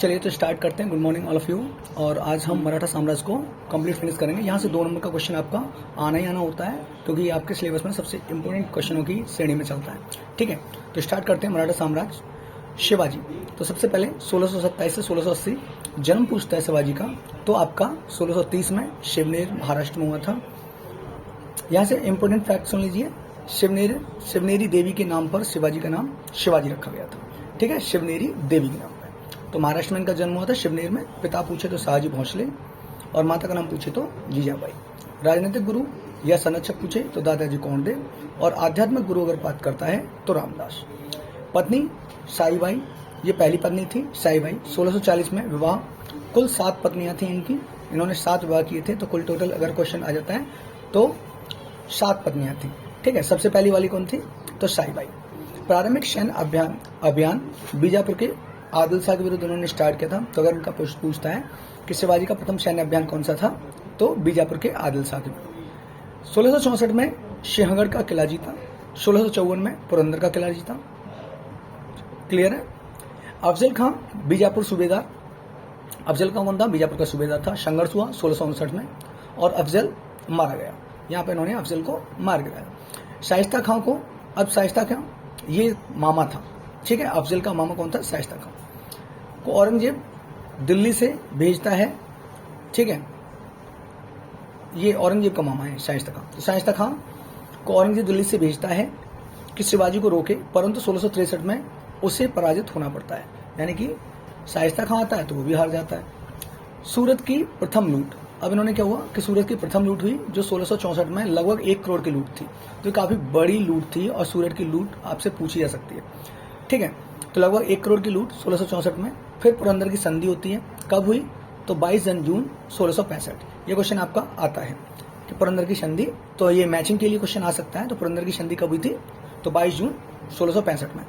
चलिए तो स्टार्ट करते हैं। Good morning all of you. और आज हम मराठा साम्राज्य को कंप्लीट फिनिश करेंगे। यहाँ से 2 नंबर का क्वेश्चन आपका आना ही आना होता है, क्योंकि ये आपके सिलेबस में सबसे इंपॉर्टेंट क्वेश्चनों की श्रेणी में चलता है। ठीक है, तो स्टार्ट करते हैं। मराठा साम्राज्य, शिवाजी। तो सबसे पहले 1627 से 1680 जन्म पूछता है शिवाजी का, तो आपका 1630 में शिवनेर महाराष्ट्र में हुआ था। यहाँ से इंपॉर्टेंट फैक्ट सुन लीजिए। शिवनेरी देवी के नाम पर शिवाजी का नाम शिवाजी रखा गया था। ठीक है, शिवनेरी देवी के नाम पर। तो महाराष्ट्र में इनका जन्म हुआ था, शिवनेर में। पिता पूछे तो शाहजी भोसले, और माता का नाम पूछे तो जीजाबाई। राजनीतिक गुरु या संरक्षक पूछे तो दादाजी कोंडदेव, और आध्यात्मिक गुरु अगर बात करता है तो रामदास। पत्नी साईबाई, ये पहली पत्नी थी साईबाई। 1640 में विवाह। कुल 7 पत्नियां थी इनकी, इन्होंने 7 विवाह किए थे। तो कुल टोटल अगर क्वेश्चन आ जाता है तो 7 पत्नियां थी। ठीक है, सबसे पहली वाली कौन थी? तो साईबाई। प्रारंभिक सैन्य अभियान बीजापुर के आदिल शाह के विरुद्ध उन्होंने स्टार्ट किया था। तो अगर उनका प्रश्न पूछता है कि शिवाजी का प्रथम सैन्य अभियान कौन सा था, तो बीजापुर के आदिल शाह के विरुद्ध। 1664 में सिंहगढ़ का किला जीता। 1654 में पुरंदर का किला जीता। क्लियर है। अफजल खां बीजापुर सूबेदार। अफजल खां कौन था? बीजापुर का सूबेदार था। संघर्ष हुआ 1659 में, और अफजल मारा गया। यहाँ पे इन्होंने अफजल को मार गिराया। शाइस्ता खां को, अब शाइस्ता खां ये मामा था। ठीक है, अफजल का मामा कौन था? शाइस्ता खां को औरंगजेब दिल्ली से भेजता है। ठीक है, ये औरंगजेब का मामा है शाइस्ता खां। तो शाइस्ता खां को औरंगजेब दिल्ली से भेजता है कि शिवाजी को रोके, परंतु 1663 में उसे पराजित होना पड़ता है। यानी कि शाइस्ता खां आता है तो वो भी हार जाता है। सूरत की प्रथम लूट। अब इन्होंने क्या हुआ कि सूरत की प्रथम लूट हुई, जो 1664 में लगभग 1 करोड़ की लूट थी। तो काफी बड़ी लूट थी, और सूरत की लूट आपसे पूछी जा सकती है। ठीक है, तो लगभग 1 करोड़ की लूट 1664 में। फिर पुरंदर की संधि होती है। कब हुई? तो 22 जून 1665। ये क्वेश्चन आपका आता है कि पुरंदर की संधि, तो ये मैचिंग के लिए क्वेश्चन आ सकता है। तो पुरंदर की संधि कब हुई थी? तो 22 जून 1665 में।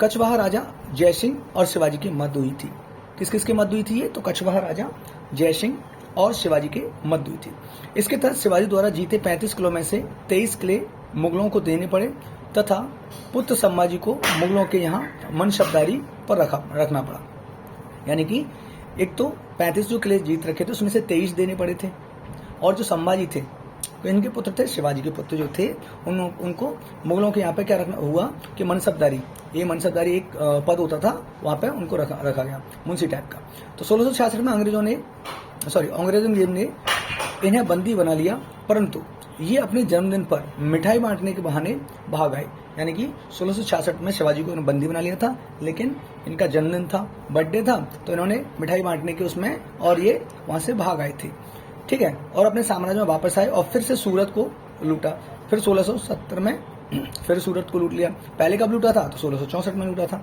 कछवाहा राजा जयसिंह और शिवाजी की मध्य हुई थी। किस किस की मध्य हुई थी ये? तो कछवाहा राजा जयसिंह और शिवाजी के मध्य हुई थी। इसके तहत शिवाजी द्वारा जीते 35 किलो में से 23 किले मुगलों को देने पड़े, तथा पुत्र संभाजी को मुगलों के यहाँ मनसबदारी पर रखना पड़ा। यानी कि एक तो 35 जो किले जीत रखे थे उसमें से 23 देने पड़े थे, और जो संभाजी थे तो इनके पुत्र थे, शिवाजी के पुत्र जो थे, उनको मुगलों के यहाँ पे क्या रखना हुआ कि मनसबदारी, ये मनसबदारी एक पद होता था, वहाँ पे उनको रखा गया, मुंशी टाइप का। तो 1666 में अंग्रेजों ने इन्हें बंदी बना लिया, परंतु ये अपने जन्मदिन पर मिठाई बांटने के बहाने भाग आए। यानी कि 1666 में शिवाजी को इन्होंने बंदी बना लिया था, लेकिन इनका जन्मदिन था, बर्थडे था, तो इन्होंने मिठाई बांटने के उसमें, और ये वहां से भाग आए थे। ठीक है, और अपने साम्राज्य में वापस आए, और फिर से सूरत को लूटा। फिर 1670 में फिर सूरत को लूट लिया। पहले कब लूटा था? तो 1664 में लूटा था।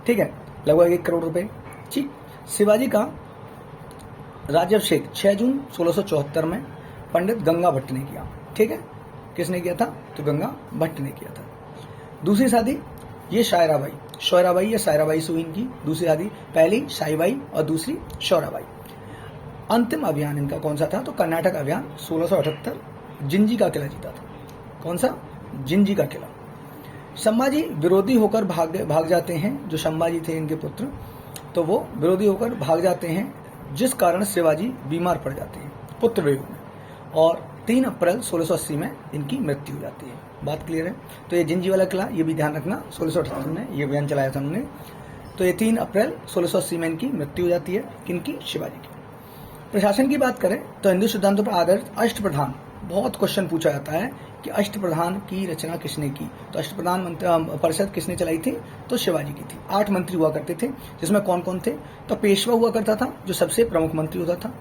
ठीक है, लगभग 1 करोड़ रुपए। ठीक, शिवाजी का राज्याभिषेक 6 जून 1674 में पंडित गंगा भट्ट ने किया। ठीक है, किसने किया था? तो गंगा भट्ट ने किया था। दूसरी शादी ये शौराबाई या शायराबाई से हुई इनकी दूसरी शादी। पहली शाहीबाई और दूसरी शौराबाई। अंतिम अभियान इनका कौन सा था? तो कर्नाटक अभियान 1678, जिंजी का किला जीता था। कौन सा? जिंजी का किला। संभाजी विरोधी होकर भाग जाते हैं। जो संभाजी थे इनके पुत्र, तो वो विरोधी होकर भाग जाते हैं, जिस कारण शिवाजी बीमार पड़ जाते हैं पुत्र वियोग में, और 3 अप्रैल 1680 में इनकी मृत्यु हो जाती है। बात क्लियर है। तो ये जिंजी वाला किला, ये भी ध्यान रखना, 1678 में ये अभियान चलाया था उन्होंने। तो ये 3 अप्रैल 1680 में इनकी मृत्यु हो जाती है। किनकी? शिवाजी की। प्रशासन की बात करें तो हिंदू सिद्धांतों पर आधारित अष्टप्रधान, बहुत क्वेश्चन पूछा जाता है कि अष्टप्रधान की रचना किसने की? तो अष्टप्रधान परिषद किसने चलाई थी? तो शिवाजी की थी। 8 मंत्री हुआ करते थे, जिसमें कौन कौन थे? तो पेशवा हुआ करता था, जो सबसे प्रमुख मंत्री होता था।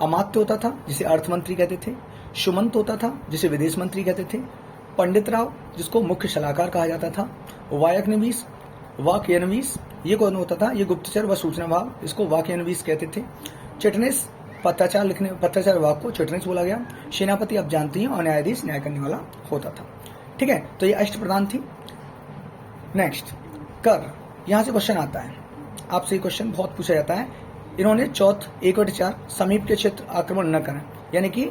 अमात्य होता था, जिसे अर्थ मंत्री कहते थे। सुमंत होता था, जिसे विदेश मंत्री कहते थे। पंडित राव, जिसको मुख्य सलाहकार कहा जाता था। वाक्यनवीस, ये कौन होता था? ये गुप्तचर व सूचना भाग, इसको वाक्यनवीस कहते थे। चिटनेस, पत्राचार विभाग को चिटनेस बोला गया। सेनापति आप जानती हैं, और न्यायाधीश न्याय करने वाला होता था। ठीक है, तो ये अष्टप्रधान थी। नेक्स्ट, कर, यहां से क्वेश्चन आता है, आपसे क्वेश्चन बहुत पूछा जाता है। इन्होंने 1/4 समीप के क्षेत्र आक्रमण न करें, यानी कि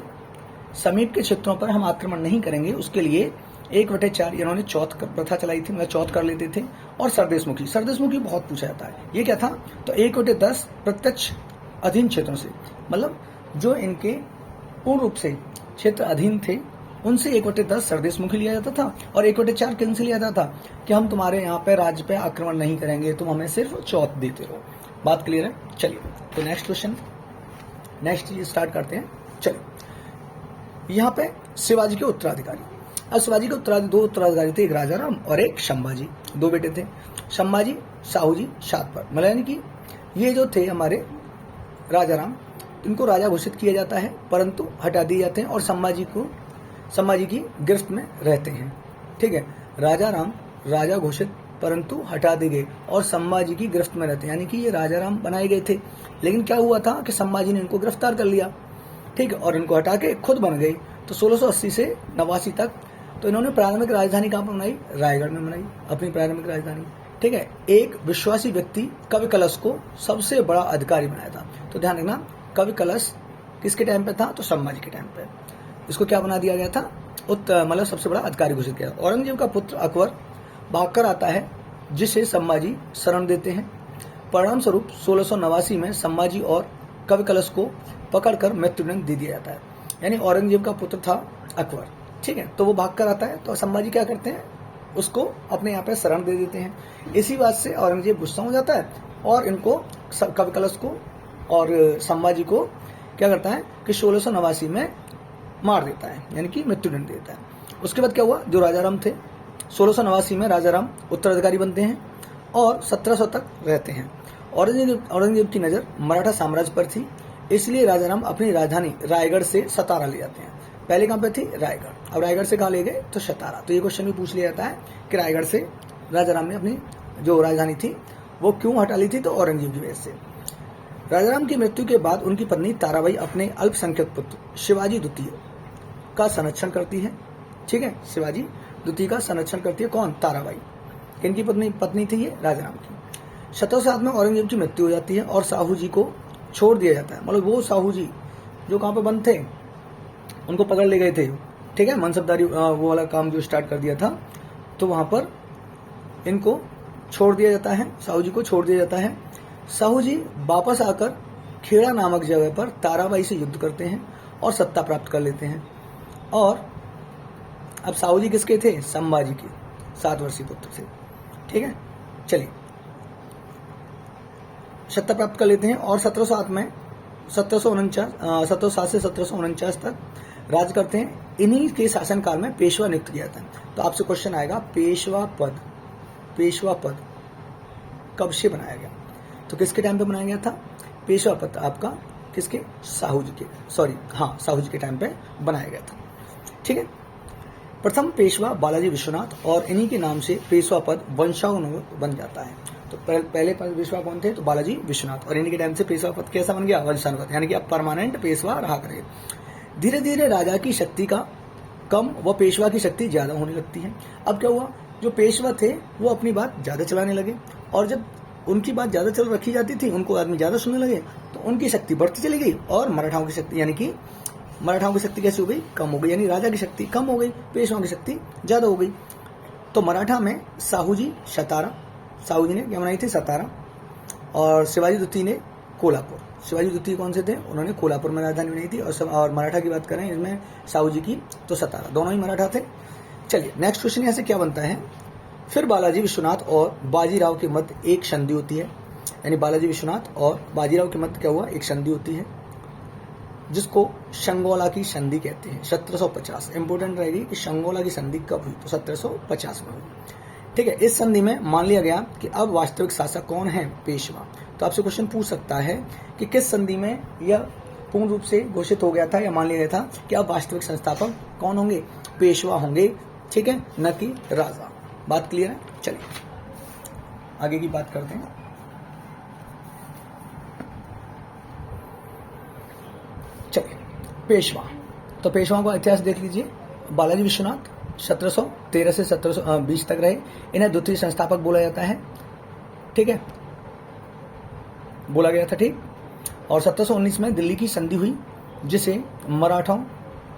समीप के क्षेत्रों पर हम आक्रमण नहीं करेंगे, उसके लिए 1/4 इन्होंने चौथ प्रथा चलाई थी, मतलब चौथ कर लेते थे। और सरदेशमुखी, सरदेशमुखी बहुत पूछा जाता है, ये क्या था, तो 1/10 प्रत्यक्ष अधीन क्षेत्रों से, मतलब जो इनके पूर्ण रूप से क्षेत्र अधीन थे उनसे 1/10 सरदेशमुखी लिया जाता था, और 1/4 किन से लिया जाता था कि हम तुम्हारे यहाँ पे राज्य पे आक्रमण नहीं करेंगे, तुम हमें सिर्फ चौथ देते रहो। बात क्लियर है? चलिए तो नेक्स्ट क्वेश्चन, नेक्स्ट स्टार्ट करते हैं। चलिए यहाँ पे शिवाजी के उत्तराधिकारी, अब शिवाजी के दो उत्तराधिकारी थे, एक राजाराम और एक संभाजी, दो बेटे थे, संभाजी साहूजी सातपर, मतलब यानी कि ये जो थे हमारे राजाराम, इनको राजा घोषित किया जाता है परंतु हटा दिए जाते हैं और संभाजी की गिरफ्त में रहते हैं। ठीक है, राजाराम राजा घोषित परंतु हटा दिए गए और संभाजी की गिरफ्त में रहते हैं, यानी कि ये राजाराम बनाए गए थे, लेकिन क्या हुआ था कि संभाजी ने इनको गिरफ्तार कर लिया। ठीक है, और इनको हटा के खुद बन गए। तो 1680 से 89 तक तो इन्होंने प्रारंभिक राजधानी कहाँ पर बनाई, रायगढ़ में बनाई अपनी प्रारंभिक राजधानी। ठीक है, एक विश्वासी व्यक्ति कवि कलश को सबसे बड़ा अधिकारी बनाया था। तो ध्यान रखना, कवि कलश किसके टाइम पे था, तो संभाजी के टाइम पे। इसको क्या बना दिया गया था, मतलब सबसे बड़ा अधिकारी घोषित किया। औरंगजेब का पुत्र अकबर भागकर आता है जिसे संभाजी शरण देते हैं। परिणाम स्वरूप 1689 में संभाजी और कवि कलश को पकड़कर मृत्युदंड दे दिया जाता है। यानी औरंगजेब का पुत्र था अकबर, ठीक है, तो वो भागकर आता है, तो संभाजी क्या करते हैं, उसको अपने यहाँ पे शरण दे देते हैं। इसी बात से औरंगजेब गुस्सा हो जाता है और इनको कवि कलश को और संभाजी को क्या करता है कि 1689 में मार देता है, यानी कि मृत्युदंड देता है। उसके बाद क्या हुआ, जो राजाराम थे 1689 में राजाराम उत्तराधिकारी बनते हैं और 1700 तक रहते हैं। औरंगजेब की नज़र मराठा साम्राज्य पर थी, इसलिए राजाराम अपनी राजधानी रायगढ़ से सतारा ले जाते हैं। पहले कहाँ पे थी, रायगढ़, अब रायगढ़ से कहाँ ले गए, तो सतारा। तो ये क्वेश्चन भी पूछ लिया जाता है कि रायगढ़ से राजाराम ने अपनी जो राजधानी थी वो क्यों हटा ली थी, तो औरंगजेब की वजह से। राजाराम की मृत्यु के बाद उनकी पत्नी ताराबाई अपने अल्पसंख्यक पुत्र शिवाजी द्वितीय का संरक्षण करती है। ठीक है, शिवाजी द्वितीय का संरक्षण करती है, कौन, ताराबाई। इनकी पत्नी थी ये राजाराम की। 1707 में औरंगजेब की मृत्यु हो जाती है और साहू जी को छोड़ दिया जाता है, मतलब वो साहू जी जो कहाँ पे बंद थे उनको पकड़ ले गए थे। ठीक है, मनसबदारी वो वाला काम जो स्टार्ट कर दिया था, तो वहां पर इनको छोड़ दिया जाता है, साहू जी को छोड़ दिया जाता है। साहू जी वापस आकर खेड़ा नामक जगह पर ताराबाई से युद्ध करते हैं और सत्ता प्राप्त कर लेते हैं। और अब साहू जी किसके थे, संभाजी के 7 वर्षीय पुत्र थे। ठीक है, चलिए सत्ता प्राप्त कर लेते हैं और 1707 में 1707 से 1749 तक राज करते हैं। इन्हीं के शासनकाल में पेशवा नियुक्त किया था। तो आपसे क्वेश्चन आएगा, पेशवा पद कब से बनाया गया, तो किसके टाइम पे बनाया गया था, पेशवा पद आपका किसके, साहू जी के, साहू जी के टाइम पे बनाया गया था। ठीक है, प्रथम पेशवा बालाजी विश्वनाथ और इन्हीं के नाम से पेशवा पद वंशानुगत बन जाता है। तो पहले पेशवा कौन थे, तो बालाजी विश्वनाथ, और इन्हीं के टाइम से पेशवा पद कैसा बन गया, वंशानुगत, यानी कि अब परमानेंट पेशवा रहा करे। धीरे धीरे राजा की शक्ति का कम व पेशवा की शक्ति ज्यादा होने लगती है। अब क्या हुआ, जो पेशवा थे वो अपनी बात ज्यादा चलाने लगे, और जब उनकी बात ज्यादा चल रखी जाती थी, उनको आदमी ज्यादा सुनने लगे, तो उनकी शक्ति बढ़ती चली गई और मराठाओं की शक्ति, यानी कि मराठाओं की शक्ति कैसी हो गई, कम हो गई, यानी राजा की शक्ति कम हो गई, पेशवाओं की शक्ति ज्यादा हो गई। तो मराठा में साहू जी ने क्या बनाई थी, सतारा, और शिवाजी द्वितीय ने कोल्हापुर। शिवाजी द्वितीय कौन से थे, उन्होंने कोल्हापुर में राजधानी बनाई थी। और मराठा की बात करें इसमें साहू जी की, तो सतारा, दोनों ही मराठा थे। चलिए नेक्स्ट क्वेश्चन यहाँ से क्या बनता है, फिर बालाजी विश्वनाथ और बाजीराव के मध्य एक संधि होती है, यानी बालाजी विश्वनाथ और बाजीराव के मध्य क्या हुआ, एक संधि होती है जिसको शंगोला की संधि कहते हैं। 1750 इंपोर्टेंट रहेगी कि शंगोला की संधि कब हुई, तो 1750 में हुई। ठीक है, इस संधि में मान लिया गया कि अब वास्तविक शासक कौन है, पेशवा। तो आपसे क्वेश्चन पूछ सकता है कि किस संधि में यह पूर्ण रूप से घोषित हो गया था या मान लिया गया था कि अब वास्तविक संस्थापक कौन होंगे, पेशवा होंगे। ठीक है, न कि राजा। बात क्लियर है? चलिए आगे की बात करते हैं। चलिए पेशवा, तो पेशवाओं का इतिहास देख लीजिए। बालाजी विश्वनाथ 1713 से 1720 तक रहे, इन्हें द्वितीय संस्थापक बोला जाता है। ठीक है, बोला गया था, ठीक। और 1719 में दिल्ली की संधि हुई जिसे मराठाओं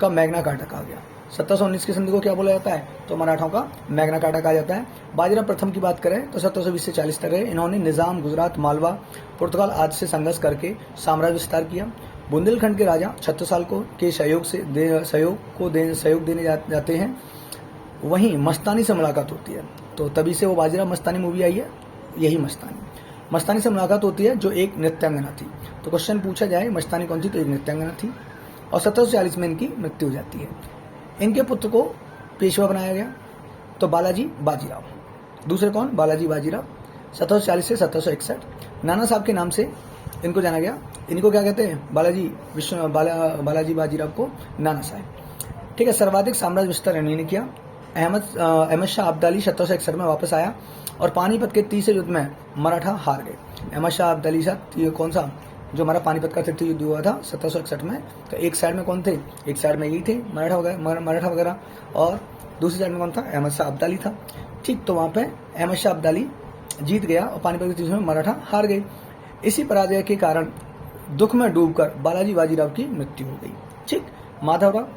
का मैग्ना कार्टा कहा गया। 1719 की संधि को क्या बोला जाता है? तो मराठाओं का मैग्ना कार्टा कहा जाता है। बाजीराव प्रथम की बात करें तो 1720 से 40 तक रहे। इन्होंने निजाम, गुजरात, मालवा, पुर्तगाल आदि से संघर्ष करके साम्राज्य विस्तार किया। बुंदेलखंड के राजा छत्रसाल को के सहयोग देने जाते हैं। वहीं मस्तानी से मुलाकात होती है, तो तभी से वो बाजीराव मस्तानी मूवी आई है, यही मस्तानी से मुलाकात होती है जो एक नृत्यांगना थी। तो क्वेश्चन पूछा जाए मस्तानी कौन थी, तो एक नृत्यांगना थी। और 1740 में इनकी मृत्यु हो जाती है। इनके पुत्र को पेशवा बनाया गया, तो बालाजी बाजीराव। दूसरे कौन? बालाजी बाजीराव, 1740 से 1761। नाना साहब के नाम से इनको जाना गया। इनको क्या कहते हैं? बालाजी बाजीराव को नाना साहब। ठीक है। सर्वाधिक साम्राज्य विस्तार इन्हीं ने किया। अहमद शाह अब्दाली 1761 में वापस आया और पानीपत के तीसरे युद्ध में मराठा हार गए। अहमद शाह अब्दाली साहब कौन सा, जो हमारा पानीपत का तृतीय युद्ध हुआ था 1761 में, तो एक साइड में कौन थे? एक साइड में यही थे मराठा वगैरह, और दूसरी साइड में कौन था? अहमद शाह अब्दाली था। ठीक, तो वहाँ पे अहमद शाह अब्दाली जीत गया और पानीपत के तीसरे में मराठा हार गए। इसी पराजय के कारण दुख में डूबकर बालाजी बाजीराव की मृत्यु हो गई। ठीक। माधवराव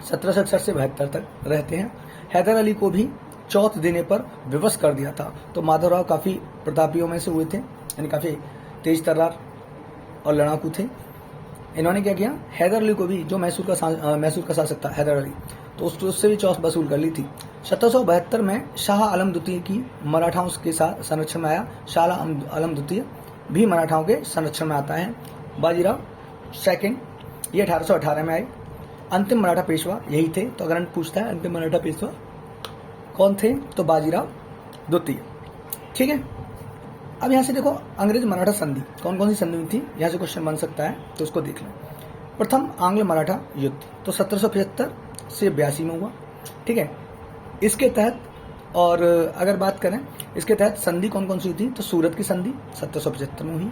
1761 से 72 तक रहते हैं। हैदर अली को भी चौथ देने पर विवश कर दिया था। तो माधवराव काफ़ी प्रतापियों में से हुए थे, यानी काफ़ी तेज तर्रार और लड़ाकू थे। इन्होंने क्या किया? हैदर अली को भी, जो मैसूर का शासक था हैदर अली, तो उससे भी चौथ वसूल कर ली थी। 1772 में शाह आलम द्वितीय की मराठाओं के साथ संरक्षण में आया। शाह आलम द्वितीय भी मराठाओं के संरक्षण में आता है। बाजीराव सेकंड, ये 1818 में आए। अंतिम मराठा पेशवा यही थे। तो अगर पूछता है अंतिम मराठा पेशवा कौन थे, तो बाजीराव द्वितीय। ठीक है। अब यहाँ से देखो अंग्रेज मराठा संधि कौन कौन सी संधि हुई थी, यहाँ से क्वेश्चन बन सकता है, तो उसको देख लें। प्रथम आंग्ल मराठा युद्ध तो 1775 से 82 में हुआ। ठीक है। इसके तहत, और अगर बात करें इसके तहत संधि कौन कौन सी हुई थी, तो सूरत की संधि 1775 में हुई,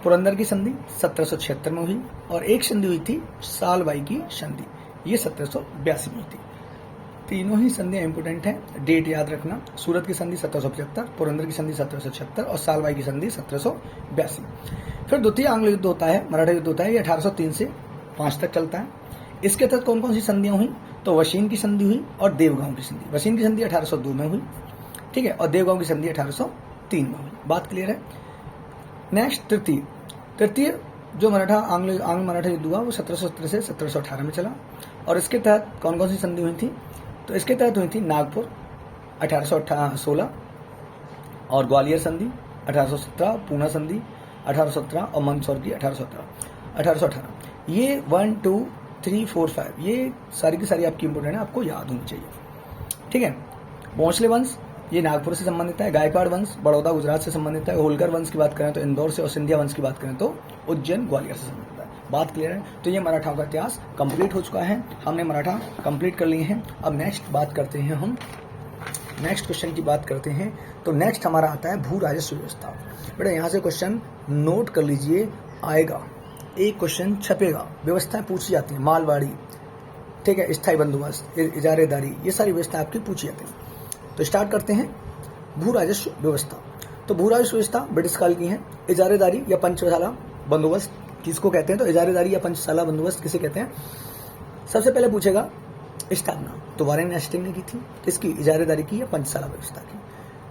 पुरंदर की संधि 1776 में हुई, और एक संधि हुई थी सालबाई की संधि, ये 1782 में हुई थी। तीनों ही संधियां इंपोर्टेंट हैं, डेट याद रखना। सूरत की संधि 1775, पुरंदर की संधि 1776 और सालबाई की संधि 1782। फिर द्वितीय आंग्ल युद्ध होता है, मराठा युद्ध होता है, ये 1803 से 5 तक चलता है। इसके तहत कौन कौन सी संधियां हुई, तो वशीन की संधि हुई और देवगांव की संधि। वशीन की संधि 1802 में हुई, ठीक है, और देवगांव की संधि 1803 में हुई। बात क्लियर है। नेक्स्ट तृतीय जो आंग्ल मराठा युद्ध हुआ वो 1770 से 1718 में चला, और इसके तहत कौन कौन सी संधि हुई थी, तो इसके तहत हुई थी नागपुर 1816 और ग्वालियर संधि 1817, पूना संधि 1817 और मंदसौर की 1818। ये 1, 2, 3, 4, 5 ये सारी की सारी आपकी इंपोर्टेंट है, आपको याद होनी चाहिए। ठीक है। भोंसले वंश ये नागपुर से संबंधित है। गायकवाड़ वंश बड़ौदा गुजरात से संबंधित है। होलकर वंश की बात करें तो इंदौर से, और सिंधिया वंश की बात करें तो उज्जैन ग्वालियर से संबंधित है। बात क्लियर है। तो ये मराठाओं का इतिहास कंप्लीट हो चुका है, हमने मराठा कंप्लीट कर लिए हैं। अब नेक्स्ट बात करते हैं, हम नेक्स्ट क्वेश्चन की बात करते हैं। तो नेक्स्ट हमारा आता है भू राजस्व व्यवस्था। बेटा यहाँ से क्वेश्चन नोट कर लीजिए, आएगा एक क्वेश्चन छपेगा। व्यवस्थाएं पूछी जाती हैं, मालवाड़ी, ठीक है, स्थायी बंदोबस्त, इजारेदारी, ये सारी व्यवस्थाएं आपकी पूछी जाती हैं। तो स्टार्ट करते हैं भू राजस्व व्यवस्था। तो भू राजस्व व्यवस्था ब्रिटिश काल की है। इजारेदारी या पंचशाला बंदोबस्त किसको कहते हैं, तो इजारेदारी या पंचशाला बंदोबस्त किसे कहते हैं। सबसे पहले पूछेगा स्थापना, तो वारेन हेस्टिंग ने की थी। किसकी? इजारेदारी की या पंचशाला व्यवस्था की।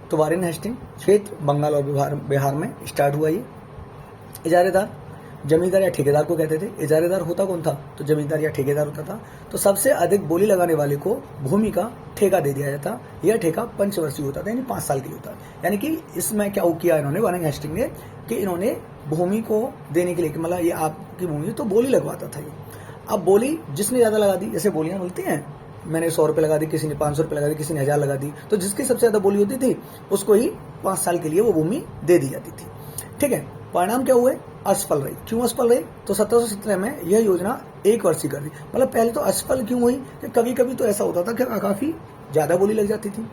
तो वारेन हेस्टिंग, क्षेत्र बंगाल और बिहार में स्टार्ट हुआ ये। इजारेदार जमींदार या ठेकेदार को कहते थे। इजारेदार होता कौन था, तो जमींदार या ठेकेदार होता था। तो सबसे अधिक बोली लगाने वाले को भूमि का ठेका दे दिया जाता। यह ठेका पंचवर्षीय होता था, यानी 5 साल के लिए होता है। यानी कि इसमें क्या किया इन्होंने, वारेन हेस्टिंग ने, कि इन्होंने भूमि को देने के लिए, मतलब ये आपकी भूमि, तो बोली लगवाता था ये। अब बोली जिसने ज्यादा लगा दी, जैसे बोलियां बोलती हैं, मैंने 100 रुपये लगा दी, किसी ने 500 रुपये लगा दी, किसी ने 1000 लगा दी, तो जिसकी सबसे ज्यादा बोली होती थी उसको ही 5 साल के लिए वो भूमि दे दी जाती थी। ठीक है। परिणाम क्या हुए, असफल रही। क्यों असफल रही, तो 1717 में यह योजना 1 वर्षीय कर दी। मतलब पहले तो असफल क्यों हुई, कि कभी कभी तो ऐसा होता था कि काफी ज्यादा बोली लग जाती थी।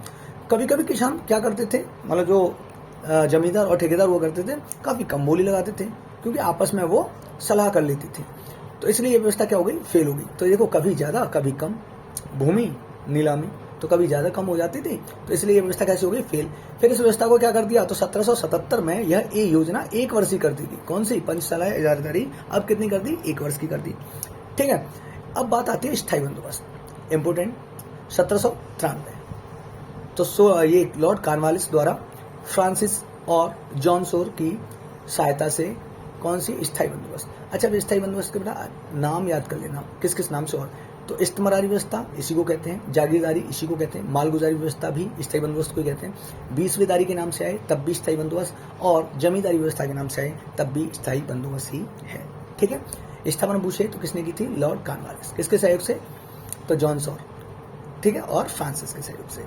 कभी कभी किसान क्या करते थे, मतलब जो जमींदार और ठेकेदार वो करते थे, काफी कम बोली लगाते थे, क्योंकि आपस में वो सलाह कर लेती थी। तो इसलिए ये व्यवस्था क्या हो गई, फेल हो गई। तो देखो कभी ज्यादा कभी कम भूमि नीलामी, तो कभी ज्यादा कम हो जाती थी, तो इसलिए ये व्यवस्था कैसी हो गई, फेल। फिर इस व्यवस्था को क्या कर दिया, तो 1777 में यह योजना 1 वर्षीय कर दी गई। कौन सी, पंचशाला इजारेदारी। अब कितनी कर दी, 1 वर्ष की कर दी। ठीक है। अब बात आती है स्थायी बंदोबस्त। इम्पोर्टेंट 1793। तो ये लॉर्ड कॉर्नवालिस द्वारा फ्रांसिस और जॉन सोर की सहायता से कौन सी स्थायी बंदोबस्त। अच्छा, अब स्थायी बंदोबस्त के बेटा नाम याद कर लेना, किस किस नाम से। और तो इस्तेमारी व्यवस्था इसी को कहते हैं, जागीरदारी इसी को कहते हैं, मालगुजारी व्यवस्था भी स्थायी बंदोबस्त को कहते हैं। 20वें के नाम से आए तब भी स्थायी बंदोबस्त, और जमींदारी व्यवस्था के नाम से आए तब भी स्थायी बंदोबस्त ही है। ठीक है, स्थापना पूछे तो किसने की थी? Lord Cornwallis. किसके सहयोग से? तो जॉन सॉर, ठीक है, और फ्रांसिस के सहयोग से।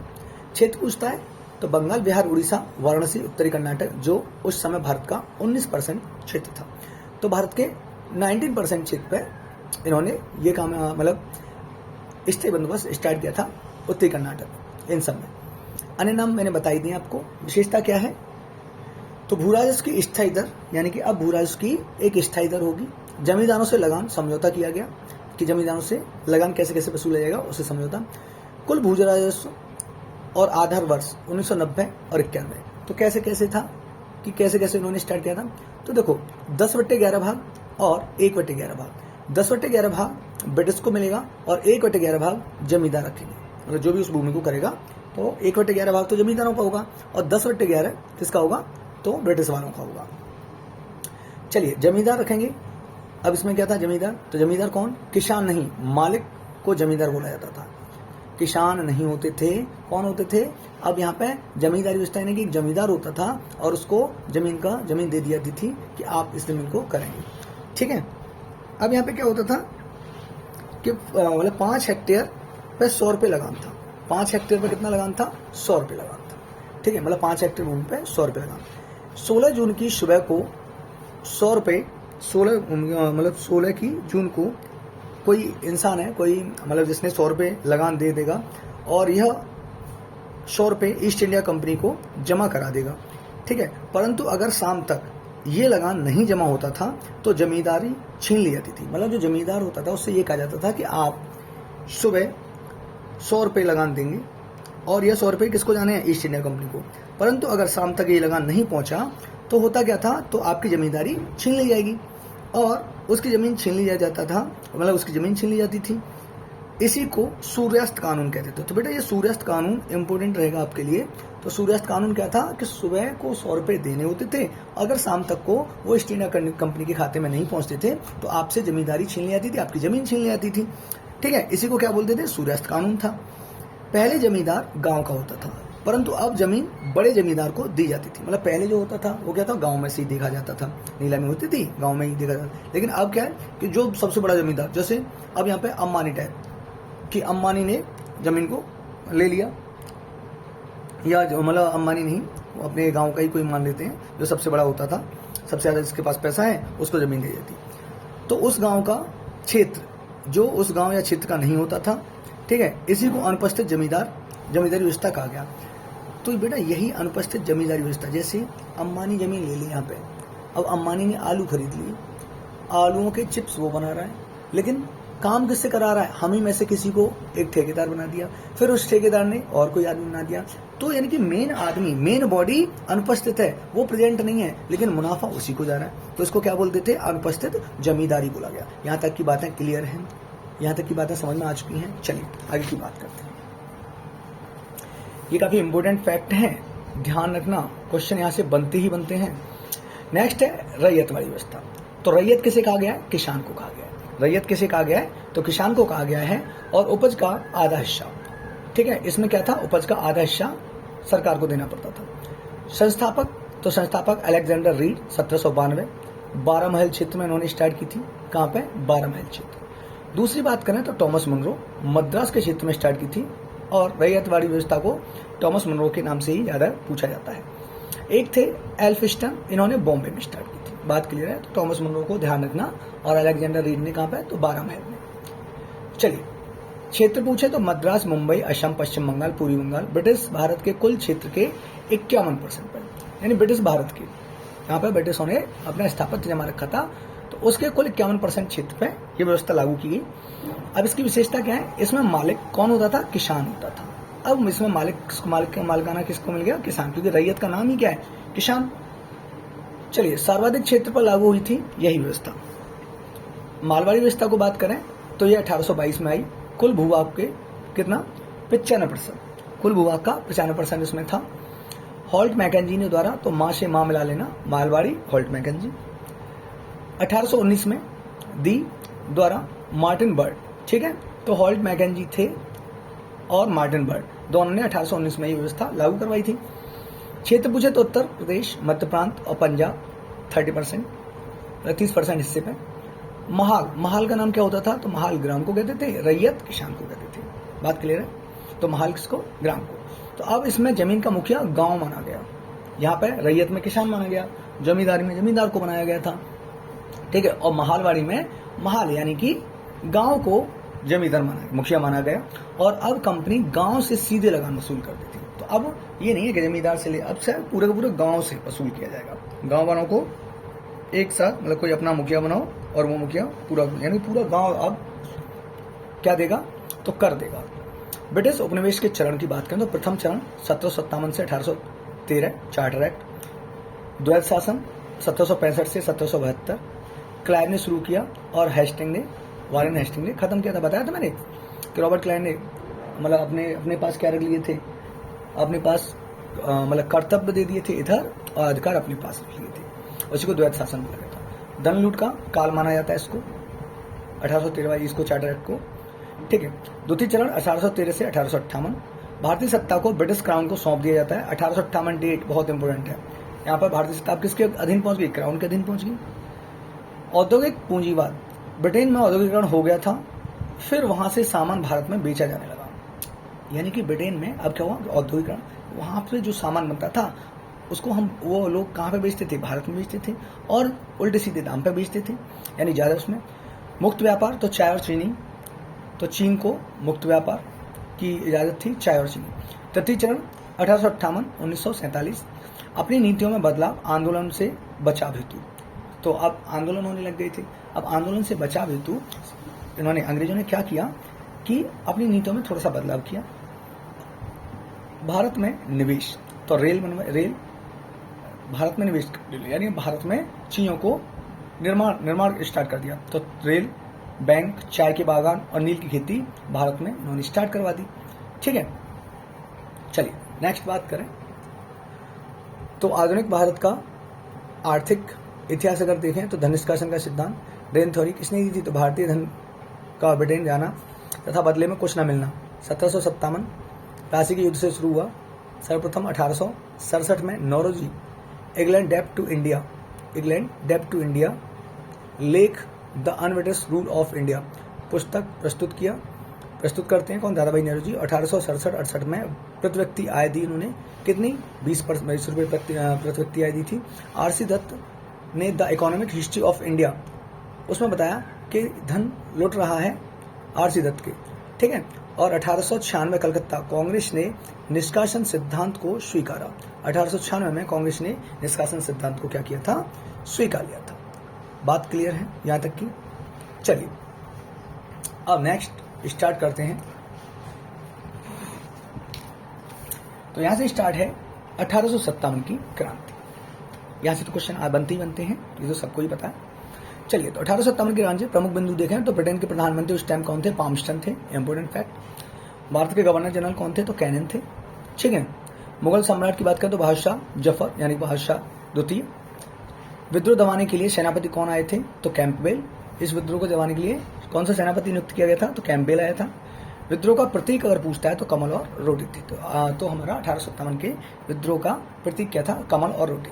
क्षेत्र पूछता है तो बंगाल, बिहार, उड़ीसा, वाराणसी, उत्तरी कर्नाटक, जो उस समय भारत का 19% क्षेत्र था। तो भारत के 19% क्षेत्र पे इन्होंने ये काम मतलब स्थायी बंदोबस्त स्टार्ट किया था, उत्तरी कर्नाटक, इन सब में। अन्य नाम मैंने बताई दिए आपको। विशेषता क्या है? तो भूराजस्व की स्थायी दर, यानी कि अब भूराजस्व की एक स्थायी दर होगी। जमींदारों से लगान समझौता किया गया कि जमींदारों से लगान कैसे कैसे वसूला जाएगा, उससे समझौता। कुल भूराजस्व और आधार वर्ष 1990 और 91। तो कैसे कैसे था कि कैसे कैसे उन्होंने स्टार्ट किया था? तो देखो 10/11 भाग और 1/11 भाग। 10/11 भाग ब्रिटिश को मिलेगा और 1/11 भाग जमींदार रखेंगे, मतलब जो भी उस भूमि को करेगा। तो 1/11 भाग तो जमींदारों का होगा और 10/11 किसका होगा? तो ब्रिटिश वालों का होगा। चलिए, जमींदार रखेंगे। अब इसमें क्या था? जमींदार, तो जमींदार कौन? किसान नहीं, मालिक को जमींदार बोला जाता था। किसान नहीं होते थे, कौन होते थे? अब यहाँ पे जमींदारी व्यवस्था, यानी कि एक जमींदार होता था और उसको जमीन दे दी जाती थी कि आप इस जमीन को करेंगे। ठीक है, अब यहाँ पे क्या होता था कि मतलब 5 हेक्टेयर पे 100 रुपये लगान था। 5 हेक्टेयर पे कितना लगान था? 100 रुपये लगान था। ठीक है, मतलब 5 हेक्टेयर भूमि पे 100 रुपये लगान। 16 जून की सुबह को 100 रुपये, 16 की जून को कोई इंसान है, कोई मतलब जिसने 100 रुपये लगान दे देगा और यह 100 रुपये ईस्ट इंडिया कंपनी को जमा करा देगा। ठीक है, परंतु अगर शाम तक ये लगान नहीं जमा होता था तो जमींदारी छीन ली जाती थी। मतलब जो जमींदार होता था उससे ये कहा जाता था कि आप सुबह 100 रुपये लगान देंगे और यह 100 रुपये किसको जाने हैं? ईस्ट इंडिया कंपनी को। परंतु अगर शाम तक ये लगान नहीं पहुंचा तो होता क्या था? तो आपकी जमींदारी छीन ली जाएगी और उसकी ज़मीन छीन ली जाता था, मतलब उसकी ज़मीन छीन ली जाती थी। इसी को सूर्यास्त कानून कहते थे। तो बेटा ये सूर्यास्त कानून इंपॉर्टेंट रहेगा आपके लिए। तो सूर्यास्त कानून क्या था कि सुबह को 100 रुपये देने होते थे, अगर शाम तक को वो ईस्ट इंडिया कंपनी के खाते में नहीं पहुंचते थे तो आपसे जमींदारी छीन ली जाती थी, आपकी ज़मीन छीन ली जाती थी। ठीक है, इसी को क्या बोलते थे? सूर्यास्त कानून था। पहले जमींदार गाँव का होता था, परंतु अब जमीन बड़े जमींदार को दी जाती थी। मतलब पहले जो होता था वो क्या था? गांव में से ही देखा जाता था, नीलामी होती थी, गांव में ही देखा जाता था। लेकिन अब क्या है कि जो सबसे बड़ा जमींदार, जैसे अब यहाँ पे अंबानी टाइप कि अंबानी ने जमीन को ले लिया, या मतलब अंबानी नहीं, वो अपने गाँव का ही कोई मान लेते हैं, जो सबसे बड़ा होता था, सबसे ज़्यादा जिसके पास पैसा है उसको जमीन दी जाती। तो उस गाँव का क्षेत्र जो उस गाँव या क्षेत्र का नहीं होता था, ठीक है, इसी को अनुपस्थित जमींदारी व्यवस्था कहा गया। तो बेटा यही अनुपस्थित जमींदारी व्यवस्था, जैसे अंबानी जमीन ले ली यहाँ पे, अब अंबानी ने आलू खरीद लिए, आलूओं के चिप्स वो बना रहा है, लेकिन काम किससे करा रहा है? हम ही में से किसी को एक ठेकेदार बना दिया, फिर उस ठेकेदार ने और कोई आदमी बना दिया। तो यानी कि मेन आदमी, मेन बॉडी अनुपस्थित है, वो प्रेजेंट नहीं है, लेकिन मुनाफा उसी को जा रहा है। तो इसको क्या बोलते थे? अनुपस्थित जमींदारी बोला गया। यहाँ तक की बातें क्लियर हैं, यहाँ तक की बातें समझ में आ चुकी हैं। चलिए आगे की बात करते हैं। ये काफ़ी इंपॉर्टेंट फैक्ट है, ध्यान रखना, क्वेश्चन यहाँ से बनते ही बनते हैं। नेक्स्ट है रैयत वाली व्यवस्था। तो रैयत किसे कहा गया है? किसान को कहा गया है। रैयत किसे कहा गया है? तो किसान को कहा गया है, और उपज का आधा हिस्सा। ठीक है, इसमें क्या था? उपज का आधा हिस्सा सरकार को देना पड़ता था। संस्थापक, तो संस्थापक अलेक्जेंडर रीड 1792, 12 महल क्षेत्र में इन्होंने स्टार्ट की थी। कहाँ पे? 12 महल क्षेत्र। दूसरी बात करें तो टॉमस मुनरो मद्रास के क्षेत्र में स्टार्ट की थी, और रैयतवाड़ी व्यवस्था को टॉमस मुनरो के नाम से ही ज़्यादा पूछा जाता है। एक थे एल्फिस्टन, इन्होंने बॉम्बे में स्टार्ट की थी। बात क्लियर है? तो टॉमस मुनरो को ध्यान रखना, और अलेक्जेंडर रीड ने कहाँ पे? तो 12 महल में। चलिए क्षेत्र पूछे तो मद्रास, मुंबई, असम, पश्चिम बंगाल, पूर्वी बंगाल, ब्रिटिश भारत के कुल क्षेत्र के 51% पर, यानी ब्रिटिश भारत के, यहाँ पे ब्रिटिशों ने अपना स्थापत्य जमा रखा था, तो उसके कुल 51% क्षेत्र पे ये व्यवस्था लागू की गई। अब इसकी विशेषता क्या है? इसमें मालिक कौन होता था? किसान होता था। अब इसमें मालिकाना किसको मिल गया? किसान, क्योंकि रैयत का नाम ही क्या है? किसान। चलिए सर्वाधिक क्षेत्र पर लागू हुई थी यही व्यवस्था। मालवाड़ी व्यवस्था को बात करें तो ये 1822 में आई। कुल भूभाग के कितना 95%, कुल भूभाग का 95% इसमें था। हॉल्ट मैकेंजी ने द्वारा, तो माँ से माँ मिला लेना, मालवाड़ी हॉल्ट मैकेंजी। 1819 में दी द्वारा मार्टिन बर्ड, ठीक है, तो हॉल्ट मैकेंजी थे और मार्टिन बर्ड दोनों ने 1819 में ये व्यवस्था लागू करवाई थी। क्षेत्र पूछे तो उत्तर प्रदेश, मध्य प्रांत और पंजाब 30%, 30% हिस्से पे। महाल का नाम क्या होता था, तो महाल ग्राम को कहते थे, रैयत किसान को कहते थे। बात क्लियर है, तो महाल किसको, ग्राम को। तो अब इसमें जमीन का मुखिया गांव माना गया, यहाँ पे रैयत में किसान माना गया, जमींदारी में जमींदार को बनाया गया था, ठीक है, और महालवाड़ी में महाल यानी कि गांव को जमींदार मुखिया माना गया। और अब कंपनी गांव से सीधे लगान वसूल करती थी। तो अब ये नहीं है कि जमींदार से ले, अब से पूरे का पूरे गांव से वसूल किया जाएगा। गांव वालों को एक साथ, मतलब कोई अपना मुखिया बनाओ और वो मुखिया पूरा, यानी पूरा गांव अब क्या देगा, तो कर देगा। ब्रिटिश उपनिवेश के चरण की बात करें तो प्रथम चरण 1757 से 1813 चार्टर एक्ट। द्वैत शासन 1765 से 1772 क्लाइव ने शुरू किया और हेस्टिंग ने, वारेन हेस्टिंग ने खत्म किया था। बताया था मैंने कि रॉबर्ट क्लाइव ने मतलब अपने पास क्या रख लिए थे, अपने पास मतलब कर्तव्य दे दिए थे इधर और अधिकार अपने पास रख लिए थे, उसी को द्वैत शासन बोला गया था। धन लूट का काल माना जाता है इसको, 1813 इसको चार्टर एक्ट को, ठीक है। द्वितीय चरण 1813 से 1858 भारतीय सत्ता को ब्रिटिश क्राउन को सौंप दिया जाता है। 1858 डेट बहुत इंपॉर्टेंट है, यहाँ पर भारतीय सत्ता किसके अधीन पहुंच गई, क्राउन के अधीन पहुंच गई। औद्योगिक पूंजीवाद, ब्रिटेन में औद्योगिकरण हो गया था, फिर वहां से सामान भारत में बेचा जाने लगा, यानी कि ब्रिटेन में अब क्या हुआ, औद्योगिकरण, वहां पे जो सामान बनता था उसको वो लोग कहाँ पे बेचते थे, भारत में बेचते थे और उल्टे सीधे दाम पे बेचते थे, यानी ज्यादा उसमें। मुक्त व्यापार, तो चाय और चीनी, तो चीन को मुक्त व्यापार की इजाजत थी, चाय और चीनी। तृतीय चरण 1858 1947 अपनी नीतियों में बदलाव, आंदोलन से बचाव हेतु, तो अब आंदोलन होने लग गए थे। अब आंदोलन से बचाव हेतु इन्होंने, अंग्रेजों ने क्या किया कि अपनी नीतियों में थोड़ा सा बदलाव किया। भारत में निवेश, तो रेल भारत में निवेश, यानी भारत में चीजों को निर्माण स्टार्ट कर दिया, तो रेल, बैंक, चाय के बागान और नील की खेती भारत में उन्होंने स्टार्ट करवा दी, ठीक है। चलिए नेक्स्ट बात करें तो आधुनिक भारत का आर्थिक इतिहास अगर देखें तो धन निष्कासन का सिद्धांत, ड्रेन थ्योरी किसने दी थी, तो भारतीय धन का ब्रिटेन जाना तथा बदले में कुछ न मिलना। 1757 प्लासी के युद्ध से शुरू हुआ। सर्वप्रथम 1867 में नौरोजी इंग्लैंड डेप्ट टू इंडिया लेख the uninvited rule of India पुस्तक प्रस्तुत करते हैं कौन, दादा भाई नौरोजी। 1867-68 में प्रति व्यक्ति आय दी इन्होंने, कितनी, 20 रुपये प्रति व्यक्ति आय दी थी। आर.सी. दत्त ने the economic history of India, उसमें बताया कि धन लुट रहा है, आर.सी. दत्त के, ठीक है। और 1896 कलकत्ता कांग्रेस ने निष्कासन सिद्धांत को स्वीकारा। 1896 में कांग्रेस ने निष्कासन सिद्धांत को क्या किया था, स्वीकार लिया था। बात क्लियर है यहाँ तक की। चलिए अब नेक्स्ट स्टार्ट करते हैं। तो यहाँ से स्टार्ट है 1857 की क्रांति। यहाँ से तो क्वेश्चन बनते हैं, ये तो सबको ही पता है। चलिए तो 1857 की क्रांति प्रमुख बिंदु देखें तो ब्रिटेन के प्रधानमंत्री उस टाइम कौन थे, पामस्टन थे, इंपोर्टेंट फैक्ट। भारत के गवर्नर जनरल कौन थे, तो कैनन थे, ठीक है। मुगल सम्राट की बात करें तो बादशाह जफर यानी बादशाह द्वितीय। विद्रोह दबाने के लिए सेनापति कौन आए थे, तो कैंपबेल। इस विद्रोह को दबाने के लिए कौन सा सेनापति नियुक्त किया गया था, तो कैंपबेल आया था। विद्रोह का प्रतीक अगर पूछता है तो कमल और रोटी थी। तो हमारा 1857 के विद्रोह का प्रतीक क्या था, कमल और रोटी।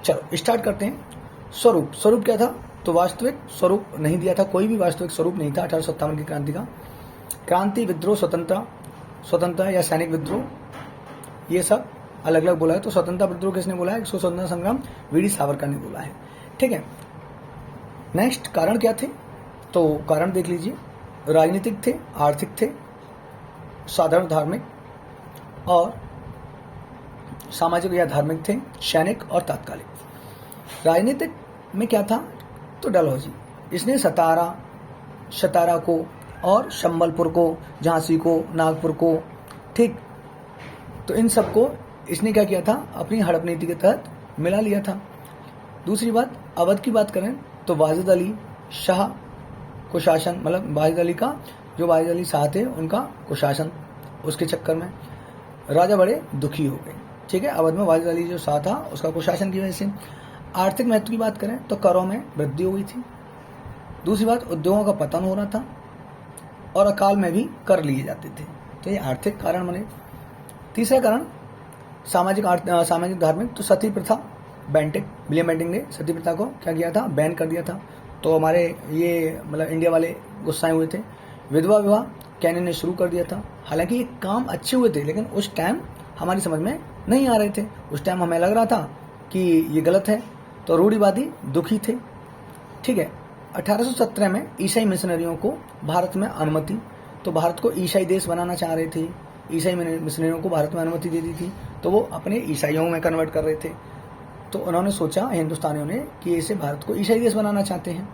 चलो स्टार्ट करते हैं। स्वरूप क्या था, तो वास्तविक स्वरूप नहीं दिया था, कोई भी वास्तविक स्वरूप नहीं था 1857 की क्रांति का। क्रांति, विद्रोह, स्वतंत्रता या सैनिक विद्रोह, ये सब अलग अलग बोला है। तो स्वतंत्रता विद्रोह किसने बोला है, इसको स्वतंत्रता संग्राम वीर सावरकर ने बोला है, ठीक है। नेक्स्ट कारण क्या थे, तो कारण देख लीजिए, राजनीतिक थे, आर्थिक थे, साधारण धार्मिक और सामाजिक या धार्मिक थे, सैनिक और तात्कालिक। राजनीतिक में क्या था, तो डलहौजी, इसने सतारा को और संबलपुर को, झांसी को, नागपुर को, ठीक, तो इन सबको इसने क्या किया था, अपनी हड़प नीति के तहत मिला लिया था। दूसरी बात, अवध की बात करें तो वाजिद अली शाह को शासन, मतलब वाजिद अली का जो वाजिद अली शाह थे उनका कुशासन, उसके चक्कर में राजा बड़े दुखी हो गए। ठीक है, अवध में वाजिद अली जो शाह था उसका कुशासन की वजह से। आर्थिक महत्व की बात करें तो करों में वृद्धि हुई थी। दूसरी बात, उद्योगों का पतन हो रहा था और अकाल में भी कर लिए जाते थे, तो ये आर्थिक कारण बने। तीसरा कारण सामाजिक धार्मिक, तो सती प्रथा विलियम बेंटिक ने सती प्रथा को क्या किया था, बैन कर दिया था। तो हमारे ये मतलब इंडिया वाले गुस्साए हुए थे। विधवा विवाह कैनिंग ने शुरू कर दिया था। हालांकि ये काम अच्छे हुए थे लेकिन उस टाइम हमारी समझ में नहीं आ रहे थे। उस टाइम हमें लग रहा था कि ये गलत है, तो रूढ़िवादी दुखी थे। ठीक है, 1817 में ईसाई मिशनरियों को भारत में अनुमति, तो भारत को ईसाई देश बनाना चाह रहे थे, ईसाई मिशनरियों को भारत में अनुमति दे दी थी, तो वो अपने ईसाइयों में कन्वर्ट कर रहे थे। तो उन्होंने सोचा हिंदुस्तानियों ने कि इसे भारत को ईसाई देश बनाना चाहते हैं।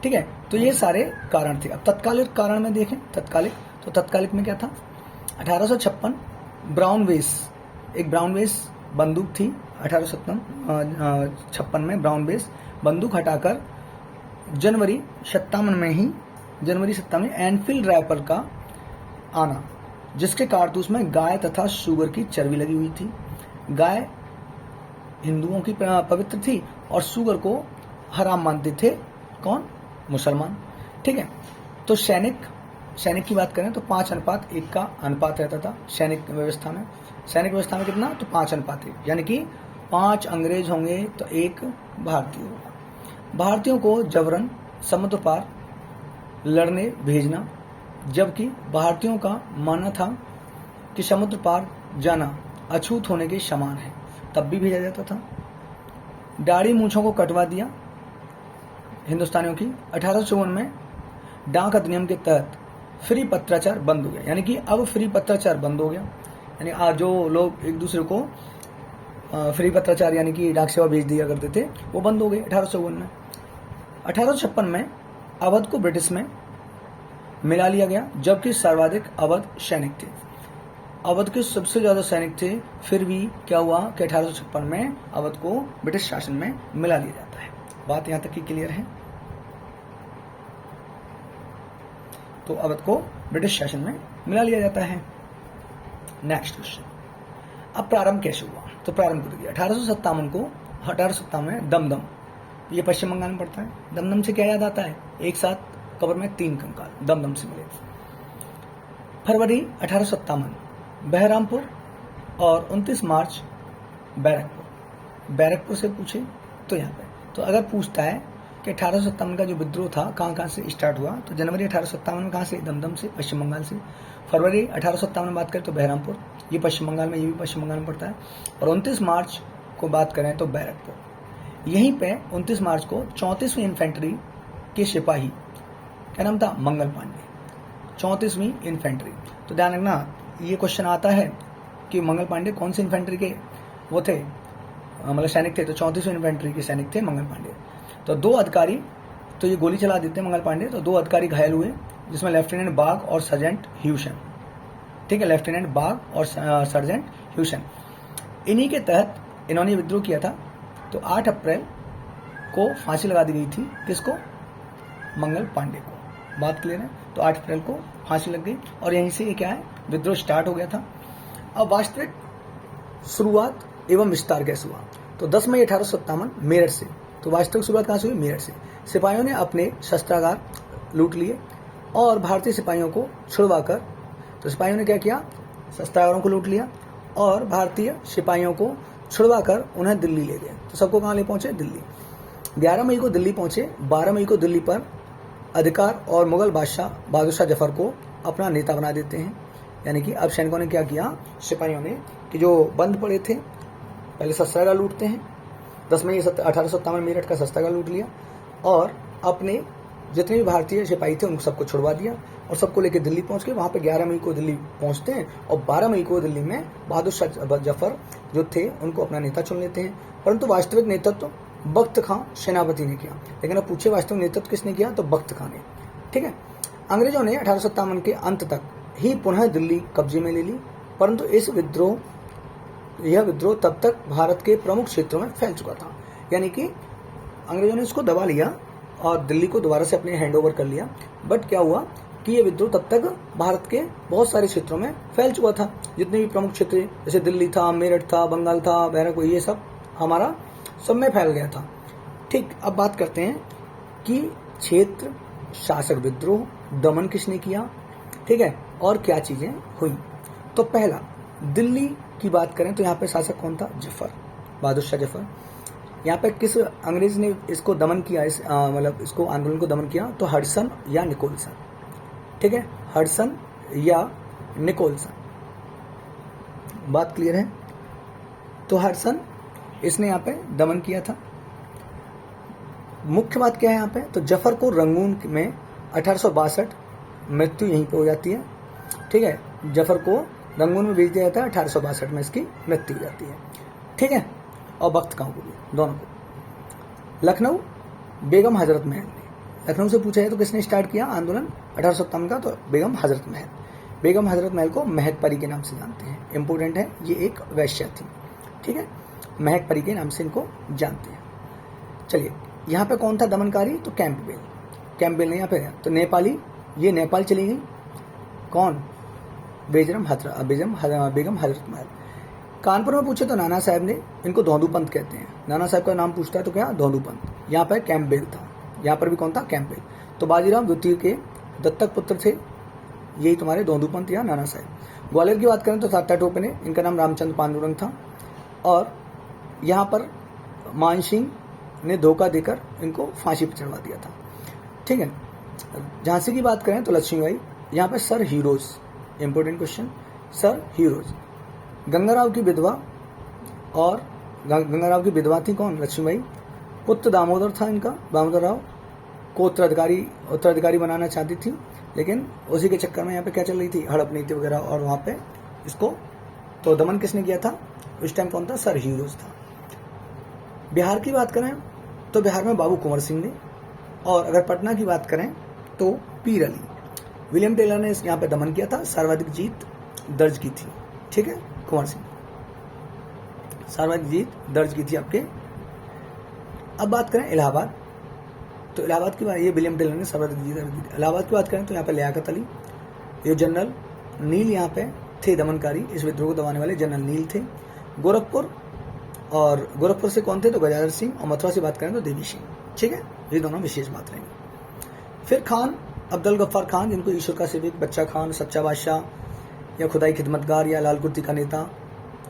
ठीक है, तो ये सारे कारण थे। अब तत्कालिक कारण में देखें, तत्कालिक में क्या था, 1856 एक ब्राउन बेस बंदूक थी। 1856 में ब्राउन बेस बंदूक हटाकर जनवरी 57 में एनफील्ड राइफल का आना, जिसके कारतूस में गाय तथा शुगर की चर्बी लगी हुई थी। गाय हिंदुओं की पवित्र थी और शुगर को हराम मानते थे कौन, मुसलमान। ठीक है, तो सैनिक की बात करें तो 5:1 का अनुपात रहता था सैनिक व्यवस्था में कितना, तो 5:1, यानी कि 5 अंग्रेज होंगे तो 1 भारतीय होगा। भारतीयों को जबरन समुद्र पार लड़ने भेजना, जबकि भारतीयों का मानना था कि समुद्र पार जाना अछूत होने के समान है, तब भी भेजा जाता था। दाढ़ी मूंछों को कटवा दिया हिंदुस्तानियों की। 1854 में डाक अधिनियम के तहत फ्री पत्राचार बंद हो गया, यानी कि अब फ्री पत्राचार बंद हो गया। यानी आज जो लोग एक दूसरे को फ्री पत्राचार यानी कि डाक सेवा भेज दिया करते थे, वो बंद हो गए 1854 में। 1856 में अवध को ब्रिटिश में मिला लिया गया, जबकि सर्वाधिक अवध सैनिक थे। अवध के सबसे ज्यादा सैनिक थे, फिर भी क्या हुआ कि 1856 में अवध को ब्रिटिश शासन में मिला लिया जाता है। बात यहां तक की क्लियर है? तो अवध को ब्रिटिश शासन में मिला लिया जाता है। नेक्स्ट क्वेश्चन, अब प्रारंभ कैसे हुआ? तो प्रारंभ कर दिया 1857 में दमदम, ये पश्चिम बंगाल में पड़ता है। दमदम से क्या याद आता है? एक साथ कब्र में 3 कंकाल दमदम से मिले। फरवरी 1857 बहरामपुर और 29 मार्च बैरकपुर से पूछे तो यहाँ पे, तो अगर पूछता है कि 1857 का जो विद्रोह था कहाँ से स्टार्ट हुआ, तो जनवरी 1857 में कहाँ से? दमदम से, पश्चिम बंगाल से। फरवरी 1857 में बात करें तो बहरामपुर, ये पश्चिम बंगाल में, ये भी पश्चिम बंगाल में पड़ता है। और 29 मार्च को बात करें तो बैरकपुर। यहीं पे 29 मार्च को 34वीं इन्फेंट्री के सिपाही, क्या नाम था? मंगल पांडे, 34वीं इन्फेंट्री। तो ध्यान रखना, ये क्वेश्चन आता है कि मंगल पांडे कौन सी इन्फेंट्री के वो थे, मतलब सैनिक थे, तो 34वीं इन्फेंट्री के सैनिक थे मंगल पांडे। तो 2 अधिकारी, तो ये गोली चला देते हैं मंगल पांडे, तो 2 अधिकारी घायल हुए, जिसमें लेफ्टिनेंट बाग और सर्जेंट ह्यूसन। ठीक है, लेफ्टिनेंट बाग और सर्जेंट ह्यूसन, इन्हीं के तहत इन्होंने विद्रोह किया था। तो 8 अप्रैल को फांसी लगा दी गई थी, किसको? मंगल पांडे को। बात क्लियर है? तो 8 अप्रैल को फांसी लग गई और यहीं से ये क्या है, विद्रोह स्टार्ट हो गया था। अब वास्तविक शुरुआत एवं विस्तार कैसे हुआ? तो 10 मई 1857 मेरठ से, तो वास्तविक शुरुआत कहाँ से हुई? मेरठ से। सिपाहियों ने अपने शस्त्रागार लूट लिए और भारतीय सिपाहियों को छुड़वाकर, तो सिपाहियों ने क्या किया? शस्त्रागारों को लूट लिया और भारतीय सिपाहियों को छुड़वाकर उन्हें दिल्ली ले गए। तो सबको कहाँ ले पहुंचे? दिल्ली। 11 मई को दिल्ली पहुंचे। 12 मई को दिल्ली पर अधिकार और मुगल बादशाह बहादुर शाह जफर को अपना नेता बना देते हैं। यानी कि अब सैनिकों ने क्या किया, सिपाहियों ने, कि जो बंद पड़े थे, पहले शस्त्रागार लूटते हैं। 10 मई 1857 मेरठ का शस्त्रागार लूट लिया और अपने जितने भी भारतीय सिपाही थे उनको सबको छुड़वा दिया और सबको लेकर दिल्ली पहुंच गए। वहां पे 11 मई को दिल्ली पहुंचते हैं और 12 मई को दिल्ली में बहादुर शाह जफर जो थे उनको अपना नेता चुन लेते हैं। परंतु वास्तविक नेतृत्व बख्त खां सेनापति ने किया। लेकिन अब पूछे वास्तविक नेतृत्व किसने किया? तो बख्त खां ने। ठीक है, अंग्रेजों ने 1857 के अंत तक ही पुनः दिल्ली कब्जे में ले ली, परंतु यह विद्रोह तब तक भारत के प्रमुख क्षेत्रों में फैल चुका था। यानी कि अंग्रेजों ने इसको दबा लिया और दिल्ली को दोबारा से अपने हैंड ओवर कर लिया। बट क्या हुआ कि ये विद्रोह तब तक भारत के बहुत सारे क्षेत्रों में फैल चुका था। जितने भी प्रमुख क्षेत्र जैसे दिल्ली था, मेरठ था, बंगाल था, बैरकपुर, ये सब हमारा सब में फैल गया था। ठीक, अब बात करते हैं कि क्षेत्र शासक विद्रोह, दमन किसने किया, ठीक है, और क्या चीजें हुई। तो पहला, दिल्ली की बात करें तो यहाँ पे शासक कौन था? जफर, बहादुर शाह जफर। यहाँ पे किस अंग्रेज ने इसको दमन किया, मतलब इसको आंदोलन को दमन किया? तो हडसन या निकोलसन, ठीक है, हडसन या निकोलसन। बात क्लियर है? तो हडसन इसने यहाँ पे दमन किया था। मुख्य बात क्या है यहाँ पे? तो जफर को रंगून में 1862 मृत्यु यहीं पे हो जाती है, ठीक है, जफर को रंगून में भेज दिया जाता है, 1862 में इसकी मृत्यु हो जाती है, ठीक है। और वक्त कहाँ को भी दोनों को। लखनऊ, बेगम हजरत महल ने, लखनऊ से पूछा है तो किसने स्टार्ट किया आंदोलन 1857 का? तो बेगम हजरत महल। बेगम हजरत महल को महक परी के नाम से जानते हैं, इंपोर्टेंट है, ये एक वैश्या थी, ठीक है, महक परी के नाम से इनको जानते हैं। चलिए, यहाँ पे कौन था दमनकारी? तो कैंपबेल, कैंपबेल ने यहाँ पे, तो नेपाली, ये नेपाल चली गई, कौन? बेगम हजरत महल। कानपुर में पूछे तो नाना साहब ने, इनको धौंधू पंत कहते हैं, नाना साहब का नाम पूछता है तो क्या? धौंधू पंत। यहाँ पर कैंपबेल था, यहाँ पर भी कौन था? कैंपबेल। तो बाजीराव द्वितीय के दत्तक पुत्र थे यही तुम्हारे धौंधू पंत या नाना साहब। ग्वालियर की बात करें तो तात्या टोपे ने, इनका नाम रामचंद्र पांडुरंग था, और यहाँ पर मान सिंह ने धोखा देकर इनको फांसी पर चढ़वा दिया था, ठीक है। झांसी की बात करें तो लक्ष्मीबाई। यहाँ पे sir heroes, important question, sir heroes. Gangarao की विधवा, और गंगाराव की विधवा थी कौन? लक्ष्मीबाई। पुत्र दामोदर था इनका, दामोदर राव को उत्तराधिकारी बनाना चाहती थी, लेकिन उसी के चक्कर में यहाँ पे क्या चल रही थी? हड़प नीति वगैरह, और वहाँ पे इसको तो दमन किसने किया था उस टाइम? कौन था? सर हीरोज था। बिहार की बात करें तो बिहार में बाबू कुंवर सिंह ने, और अगर पटना की बात करें तो पीर अली। विलियम टेलर ने यहाँ पे दमन किया था, सर्वाधिक जीत दर्ज की थी, ठीक है, कुंवर सिंह सर्वाधिक जीत दर्ज की थी आपके। अब बात करें इलाहाबाद, तो इलाहाबाद की बात, ये विलियम टेलर ने सर्वाधिक जीत दर्ज की थी। इलाहाबाद की बात करें तो यहाँ पे लियाकत अली, ये जनरल नील यहाँ पे थे दमनकारी, इस विद्रोह को दबाने वाले जनरल नील थे। गोरखपुर, और गोरखपुर से कौन थे? तो गजाधर सिंह। और मथुरा से बात करें तो देवी सिंह, ठीक है, ये दोनों विशेष बात रहेंगी। फिर खान, अब्दुल गफ्फार खान, जिनको ईश्वर का सेवक, बच्चा खान, सच्चा बादशाह, या खुदाई खिदमतगार, या लाल कुर्ती का नेता,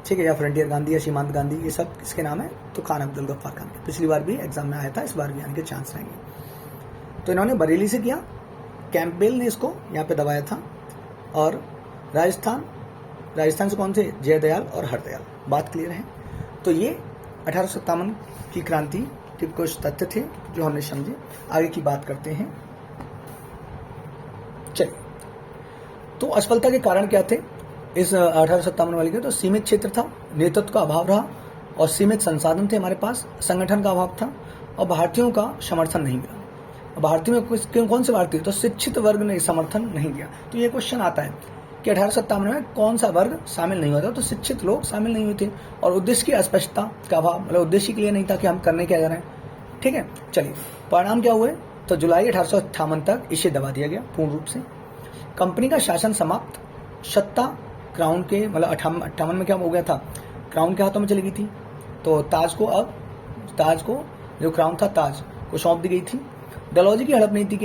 ठीक है, या फ्रंटियर गांधी, या सीमांत गांधी, ये सब किसके नाम है? तो खान अब्दुल गफ्फार खान के। पिछली बार भी एग्जाम में आया था, इस बार भी आने के चांस रहेंगे। तो इन्होंने बरेली से किया, कैंपबेल ने इसको यहाँ पे दबाया था। और राजस्थान से कौन थे? जयदयाल और हरदयाल। बात क्लियर है? तो ये 1857 की क्रांति के कुछ तथ्य थे जो हमने समझे। आगे की बात करते हैं। चलिए, तो असफलता के कारण क्या थे इस 1857 वाले के? तो सीमित क्षेत्र था, नेतृत्व का अभाव रहा, और सीमित संसाधन थे हमारे पास, संगठन का अभाव था, और भारतीयों का समर्थन नहीं मिला। भारतीयों में कौन से भारतीय? तो शिक्षित वर्ग ने समर्थन नहीं दिया। तो ये क्वेश्चन आता है कि 1857 में कौन सा वर्ग शामिल नहीं हुआ था? तो शिक्षित लोग शामिल नहीं हुए थे, और उद्देश्य की अस्पष्टता का अभाव, मतलब उद्देश्य के लिए नहीं था कि हम करने क्या जा रहे हैं, ठीक है। चलिए, परिणाम क्या हुए? तो जुलाई 1858 तक इसे दबा दिया गया पूर्ण रूप से। कंपनी का शासन समाप्त, सत्ता क्राउन के, मतलब 58 में क्या हो गया था? क्राउन के हाथों में चली गई थी। तो ताज को जो क्राउन था, ताज को सौंप दी गई थी। डलहौजी की हड़प नीति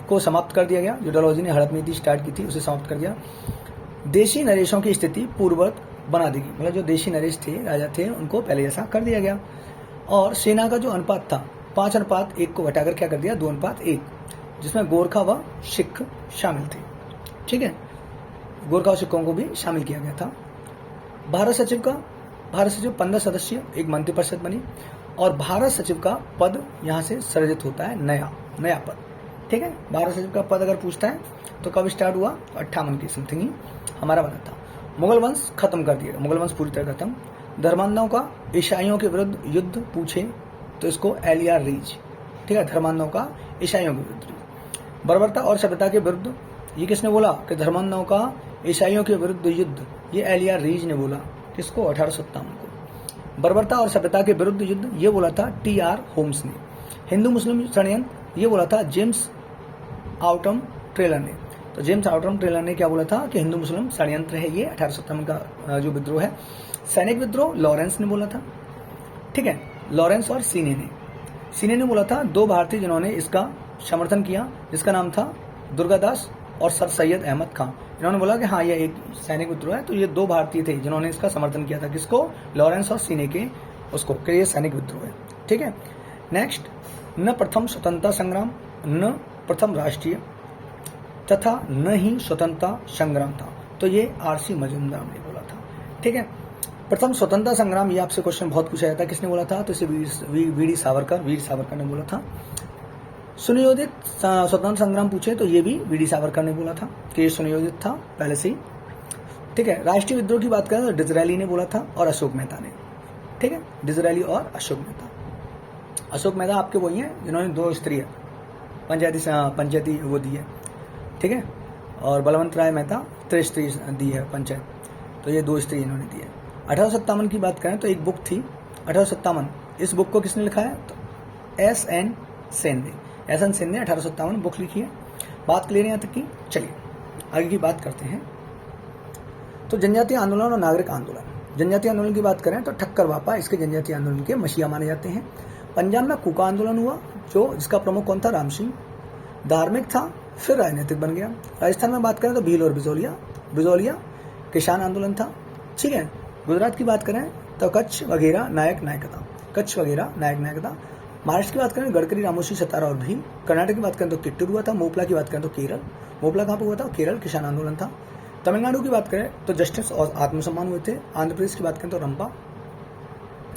को समाप्त कर दिया गया, जो डलहौजी ने हड़प नीति स्टार्ट की थी उसे समाप्त कर दिया। देशी नरेशों की स्थिति पूर्ववत बना दी गई, मतलब जो देशी नरेश थे, राजा थे, उनको पहले जैसा कर दिया गया। और सेना का जो अनुपात था 5:1 को घटाकर क्या कर दिया? 2:1, जिसमें गोरखा व सिख शामिल थे, ठीक है, गोरखा और सिखों को भी शामिल किया गया था। भारत सचिव 15 सदस्य एक मंत्रिपरिषद बनी, और भारत सचिव का पद यहाँ से सृजित होता है, नया पद, ठीक है। भारत सचिव का पद अगर पूछता है तो कब स्टार्ट हुआ? 58 की समथिंग ही हमारा बना था। मुगल वंश खत्म कर दिया, मुगल वंश पूरी तरह खत्म। धर्मांधों का ईसाइयों के विरुद्ध युद्ध पूछे तो इसको एलिया रीज, ठीक है, धर्मांधों का ईसाइयों के विरुद्ध। बर्बरता और सभ्यता के विरुद्ध, ये किसने बोला कि धर्मांधों का ईसाइयों के विरुद्ध युद्ध? ये एलिया रीज ने बोला। किसको? 1857 को। बर्बरता और सभ्यता के विरुद्ध युद्ध, ये बोला था T.R. होम्स ने। हिंदू मुस्लिम षड्यंत्र, ये बोला था जेम्स आउटम ट्रेलर ने। तो जेम्स आउटरम टेलर ने क्या बोला था कि हिंदू मुस्लिम षड्यंत्र है ये 1857 का जो विद्रोह है। सैनिक विद्रोह लॉरेंस ने बोला था, ठीक है, लॉरेंस और सीने ने बोला था। दो भारतीय जिन्होंने इसका समर्थन किया, जिसका नाम था दुर्गादास और सर सैयद अहमद खान, इन्होंने बोला कि हाँ ये एक सैनिक विद्रोह है। तो ये दो भारतीय थे जिन्होंने इसका समर्थन किया था, किसको, लॉरेंस और सीने के, उसको कि ये सैनिक विद्रोह है, ठीक है। नेक्स्ट, न प्रथम स्वतंत्रता संग्राम, न प्रथम राष्ट्रीय तथा न ही स्वतंत्रता संग्राम था। तो ये आरसी मजूमदार ने बोला था, ठीक है। प्रथम स्वतंत्रता संग्राम, ये आपसे क्वेश्चन बहुत पूछा जाता है, किसने बोला था, तो इसे वीर सावरकर ने बोला था। सुनियोजित स्वतंत्रता संग्राम पूछे तो ये भी वीडी सावरकर ने बोला था कि ये सुनियोजित था पहले से ही, ठीक है। राष्ट्रीय विद्रोह की बात करें तो डिजरायली ने बोला था और अशोक मेहता ने, ठीक है, डिजरायली और अशोक मेहता। अशोक मेहता आपके वही हैं जिन्होंने 2 स्त्रीय पंचायती वो दी है, ठीक है, और बलवंत राय मेहता त्रिस्त्री दी है पंचायत, तो ये 2 स्त्री इन्होंने दी है। 1857 की बात करें तो एक बुक थी 1857, इस बुक को किसने लिखा है, तो एस.एन. सेन ने 1857 बुक लिखी है। बात क्लियर है यहाँ तक की। चलिए आगे की बात करते हैं। तो जनजातीय आंदोलन और नागरिक आंदोलन, जनजातीय आंदोलन की बात करें तो ठक्कर वापा इसके जनजातीय आंदोलन के मसीहा माने जाते हैं। पंजाब में कूका आंदोलन हुआ, जो जिसका प्रमुख कौन था, राम सिंह, धार्मिक था फिर राजनीतिक बन गया। राजस्थान में बात करें तो भील और बिजौलिया किसान आंदोलन था, ठीक है। गुजरात की बात करें तो कच्छ वगैरह नायक नायकता। महाराष्ट्र की बात करें गडकरी, रामोशी, सतारा और भील। कर्नाटक की बात करें तो किट्टूर हुआ था। मोपला की बात करें तो केरल, मोपला कहाँ पर हुआ था, केरल, किसान आंदोलन था। तमिलनाडु की बात करें तो जस्टिस और आत्मसम्मान हुए थे। आंध्र प्रदेश की बात करें तो रंपा।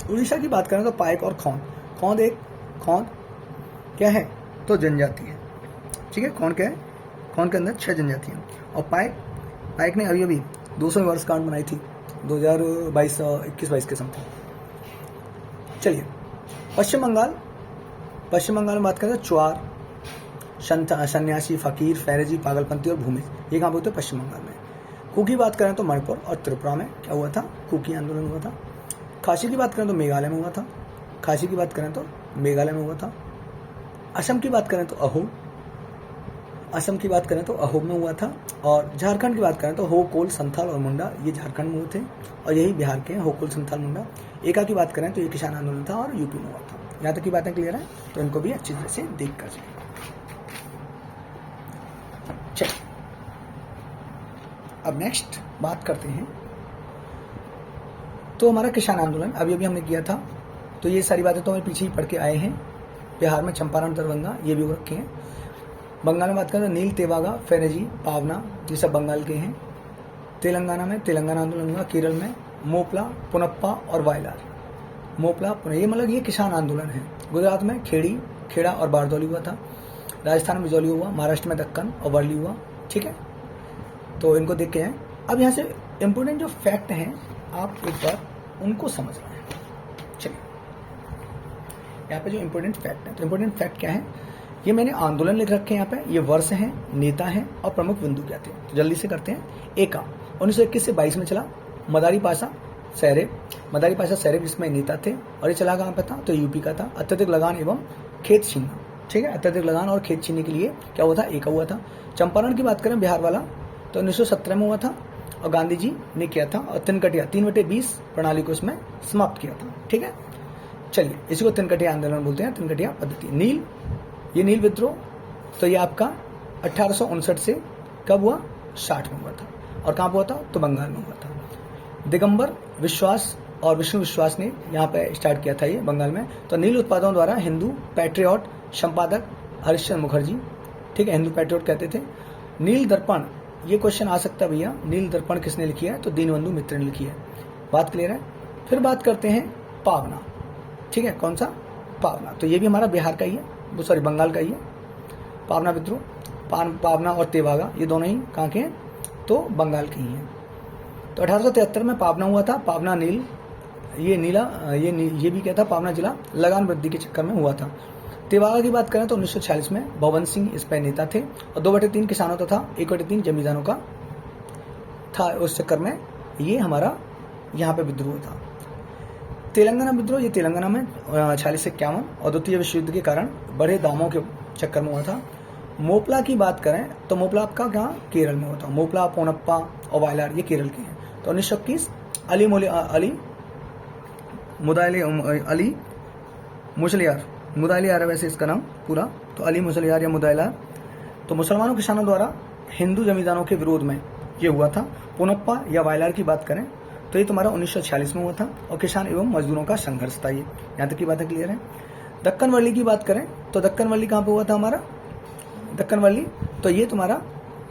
उड़ीसा की बात करें तो पाइक और खोंद क्या है, तो जनजाति है, ठीक है। खोंद क्या है, खोंद के अंदर 6 जनजातियां, और पाइक ने अभी 200वीं वर्षगांठ बनाई थी 2021-22 के समथिंग। चलिए पश्चिम बंगाल में बात करें तो चुआर, सन्यासी, फकीर, फैरेजी, पागलपंथी और भूमि, ये कहाँ बोलते हैं, पश्चिम बंगाल में। कुकी बात करें तो मणिपुर और त्रिपुरा में क्या हुआ था, कुकी आंदोलन हुआ था। खासी की बात करें तो मेघालय में हुआ था। असम की बात करें तो अहोम में हुआ था। और झारखंड की बात करें तो हो, कोल, संथाल और मुंडा, ये झारखंड में हुए थे और यही बिहार के हैं, हो, कोल, संथाल, मुंडा। एका की बात करें तो ये किसान आंदोलन था और यूपी में हुआ था। यहाँ तक की बातें क्लियर है, तो इनको भी अच्छी तरह से देख कर चलिए। चलिए अब नेक्स्ट बात करते हैं। तो हमारा किसान आंदोलन अभी हमने किया था, तो ये सारी बातें तो हमें पीछे ही पढ़ के आए हैं। बिहार में चंपारण, दरभंगा, ये भी रखे हैं। बंगाल में बात करें तो नील, तेवागा, फेरेजी, पावना, ये सब बंगाल के हैं। तेलंगाना में तेलंगाना आंदोलन हुआ। केरल में मोपला, पुनप्पा और वायलार, ये मतलब ये किसान आंदोलन है। गुजरात में खेड़ा और बारदौली हुआ था। राजस्थान में बिजौली हुआ। महाराष्ट्र में दक्कन और वर्ली हुआ, ठीक है। तो इनको देख के हैं। अब यहाँ से इम्पोर्टेंट जो फैक्ट हैं आप एक बार उनको समझना है। चलिए यहाँ पे जो इम्पोर्टेंट फैक्ट है, तो इम्पोर्टेंट फैक्ट क्या है, ये मैंने आंदोलन लिख रखे हैं यहाँ पे। ये वर्ष हैं, नेता हैं और प्रमुख बिंदु क्या थे, तो जल्दी से करते हैं। एका 1921 से 22 में चला। मदारी पाशा सैरेब जिसमें नेता थे, और ये चला कहाँ पे था, तो यूपी का था। अत्यधिक लगान एवं खेत छीनना, ठीक है, अत्यधिक लगान और खेत छीनने के लिए क्या हुआ था, एका हुआ था। चंपारण की बात करें बिहार वाला, तो 1917 में हुआ था और गांधी जी ने किया था। और 3/20 प्रणाली को इसमें समाप्त किया था, ठीक है। चलिए इसी को 3 आंदोलन बोलते हैं, 3 पद्धति। नील विद्रोह, तो ये आपका 1859 से कब हुआ, 60 में हुआ था। और कहाँ हुआ था, तो बंगाल में हुआ था। दिगंबर विश्वास और विष्णु विश्वास ने यहाँ पे स्टार्ट किया था ये बंगाल में। तो नील उत्पादों द्वारा हिंदू पैट्रियट संपादक हरिश्चंद्र मुखर्जी, ठीक है, हिंदू पैट्रियट कहते थे। नील दर्पण, ये क्वेश्चन आ सकता है भैया, नील दर्पण किसने लिखी है, तो दीनबंधु मित्र ने लिखी है। बात क्लियर है। फिर बात करते हैं पावना, ठीक है, कौन सा, पावना, तो ये भी हमारा बिहार का ही है, सॉरी बंगाल का ही है। पावना विद्रोह, पावना और तेवागा ये दोनों ही कहाँ के हैं, तो बंगाल के ही हैं। तो 1873 में पावना हुआ था। पावना नील, ये भी क्या था, पावना जिला लगान वृद्धि के चक्कर में हुआ था। तेवागा की बात करें तो 1946 में भवन सिंह इस पर नेता थे और 2/3 किसानों का था, 1/3 जमींदारों का था। उस चक्कर में ये हमारा यहाँ पे विद्रोह था। तेलंगाना विद्रोह, ये तेलंगाना में 46 से 51 और द्वितीय विश्व युद्ध के कारण बढ़े दामों के चक्कर में हुआ था। मोपला की बात करें तो मोपला आपका क्या केरल में होता है। मोपला, पोनप्पा और वायलार ये केरल के हैं। तो 1921 अली मुदालियार है वैसे इसका नाम पूरा, तो अली मुसलियार या मुदालियार, तो मुसलमानों किसानों द्वारा हिंदू जमींदारों के विरोध में ये हुआ था। पोनप्पा या वायलार की बात करें तो ये तुम्हारा 1946 में हुआ था और किसान एवं मजदूरों का संघर्ष था ये। यहाँ तक की बातें क्लियर है। दक्कन वैली की बात करें तो दक्कन वैली कहाँ पे हुआ था हमारा, दक्कन वैली, तो ये तुम्हारा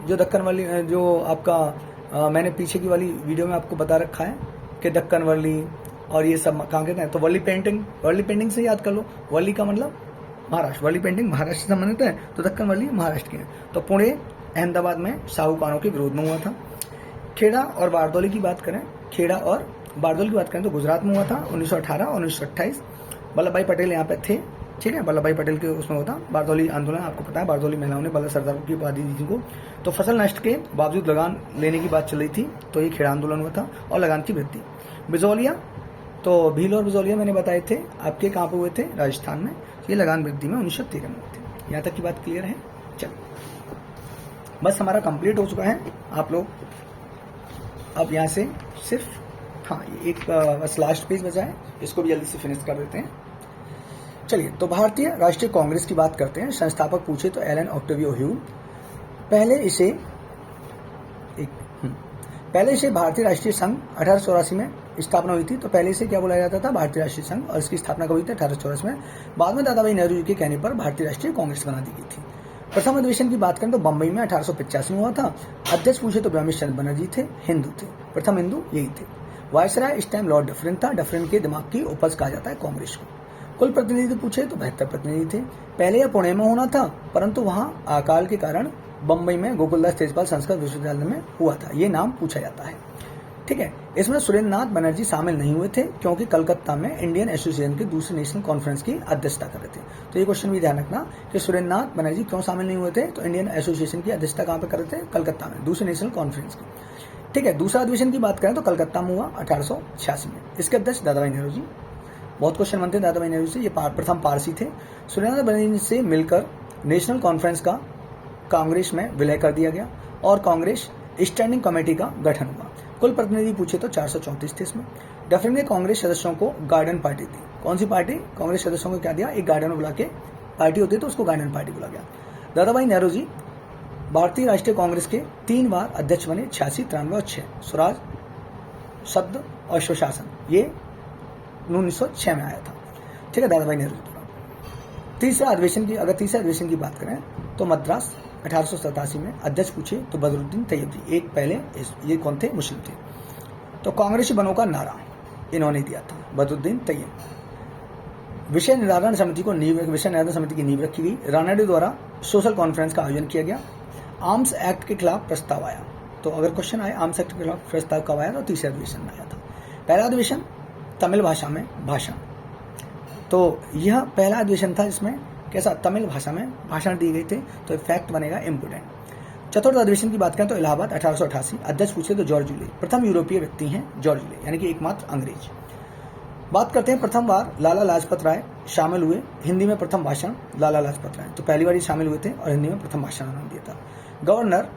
जो दक्कन वैली जो आपका मैंने पीछे की वाली वीडियो में आपको बता रखा है कि दक्कन वैली और ये सब कहाँ कहते हैं, तो वैली पेंटिंग से याद कर लो। वैली का मतलब महाराष्ट्र, वैली पेंटिंग महाराष्ट्र से संबंधित है, तो दक्कन वैली महाराष्ट्र के हैं। तो पुणे अहमदाबाद में साहूकारों के विरोध में हुआ था। खेड़ा और बारदौली की बात करें, खेड़ा और बारदौली की बात करें तो गुजरात में हुआ था 1918 और 1928। वल्लभ भाई पटेल यहाँ पे थे, ठीक है, वल्लभ भाई पटेल के उसमें होता। बारदौली आंदोलन आपको पता है, बारदौली महिलाओं ने वल्लभ सरदार की उपाधि दी थी को। तो फसल नष्ट के बावजूद लगान लेने की बात चल रही थी, तो ये खेड़ा आंदोलन हुआ था और लगान की वृद्धि। बिजौलिया, तो भील और बिजौलिया मैंने बताए थे आपके कहाँ पे हुए थे, राजस्थान में। ये लगान वृद्धि में 1913 में हुए थे। यहाँ तक की बात क्लियर है। चलिए बस हमारा कंप्लीट हो चुका है। आप लोग अब यहाँ से सिर्फ एक बस लास्ट पेज बचा है, इसको भी जल्दी से फिनिश कर देते हैं। चलिए, तो भारतीय राष्ट्रीय कांग्रेस की बात करते हैं। संस्थापक पूछे तो एलन ऑक्टेवियो ह्यूम। पहले इसे भारतीय राष्ट्रीय संघ 1884 में स्थापना हुई थी। तो पहले इसे क्या बोला जाता था, भारतीय राष्ट्रीय संघ, और इसकी स्थापना कब हुई थी, 1884 में। बाद में दादा भाई नेहरू जी के कहने पर भारतीय राष्ट्रीय कांग्रेस बना दी गई थी। प्रथम अधिवेशन की बात करें तो बम्बई में 1885 में हुआ था। अध्यक्ष पूछे तो ब्रह्मेश चंद्र बनर्जी थे, हिंदू थे, प्रथम हिंदू यही थे। वायसराय इस टाइम लॉर्ड डफरिन था। डफरिन के दिमाग की उपज कहा जाता है कांग्रेस को। कुल प्रतिनिधि पूछे तो 72 प्रतिनिधि थे। पहले यह पुणे में होना था, परंतु वहां अकाल के कारण बम्बई में गोकुलदास तेजपाल संस्कृत विश्वविद्यालय में हुआ था। ये नाम पूछा जाता है, ठीक है। इसमें सुरेंद्रनाथ बनर्जी शामिल नहीं हुए थे क्योंकि कलकत्ता में इंडियन एसोसिएशन की दूसरी नेशनल कॉन्फ्रेंस की अध्यक्षता कर रहे थे। तो ये क्वेश्चन भी ध्यान रखना कि सुरेंद्रनाथ बनर्जी क्यों शामिल नहीं हुए थे, तो इंडियन एसोसिएशन की अध्यक्षता कहाँ पे कर रहे थे, कलकत्ता में, दूसरी नेशनल कॉन्फ्रेंस की, ठीक है। दूसरा अधिवेशन की बात करें तो कलकत्ता में हुआ 1886 में। इसके अध्यक्ष दादा भाई नेहरू जी। बहुत क्वेश्चन बनते हैं दादा भाई नेहरू से, ये प्रथम पारसी थे। सुरेंद्रनाथ बनर्जी से मिलकर नेशनल कॉन्फ्रेंस का कांग्रेस में विलय कर दिया गया और कांग्रेस स्टैंडिंग कमेटी का गठन हुआ। कुल प्रतिनिधि पूछे तो 434 थे इसमें। डफरिन ने कांग्रेस सदस्यों को गार्डन पार्टी दी। कौन सी पार्टी, कांग्रेस सदस्यों को क्या दिया, एक गार्डन में बुला के, पार्टी होती है तो उसको गार्डन पार्टी बोला गया। दादा भाई नेहरू जी भारतीय राष्ट्रीय कांग्रेस के 3 बार अध्यक्ष बने, 86, 93 और 6। स्वराज शब्द और स्वशासन ये 1906 में आया था, ठीक है, दादा भाई नेहरू जी। तीसरे अधिवेशन की बात करें तो मद्रास 1887 में। अध्यक्ष पूछे तो बदरुद्दीन तैयबजी, एक पहले ये कौन थे, मुस्लिम थे। तो कांग्रेसी बनों का नारा इन्होंने दिया था, बदरुद्दीन तैयब। विषय निर्धारण समिति की नींव रखी गई। रानाडे द्वारा सोशल कॉन्फ्रेंस का आयोजन किया गया। आर्म्स एक्ट के खिलाफ प्रस्ताव आया। तो अगर क्वेश्चन आए आर्म्स एक्ट के खिलाफ प्रस्ताव कब आया, तो तीसरे अधिवेशन में आया था। पहला अधिवेशन तमिल भाषा में भाषण, तो यह पहला अधिवेशन था जिसमें कैसा, तमिल भाषा में भाषण दिए गए थे, तो फैक्ट बनेगा इम्पोर्टेंट। चतुर्थ अधिवेशन की बात करें तो इलाहाबाद 1888। अध्यक्ष पूछे तो जॉर्ज यूले, प्रथम यूरोपीय व्यक्ति हैं जॉर्ज यूले, यानी कि एकमात्र अंग्रेज। बात करते हैं प्रथम बार लाला लाजपत राय शामिल हुए। हिंदी में प्रथम भाषण लाला लाजपत राय, तो पहली बार शामिल हुए थे और हिंदी में प्रथम भाषण उन्होंने दिया था। गवर्नर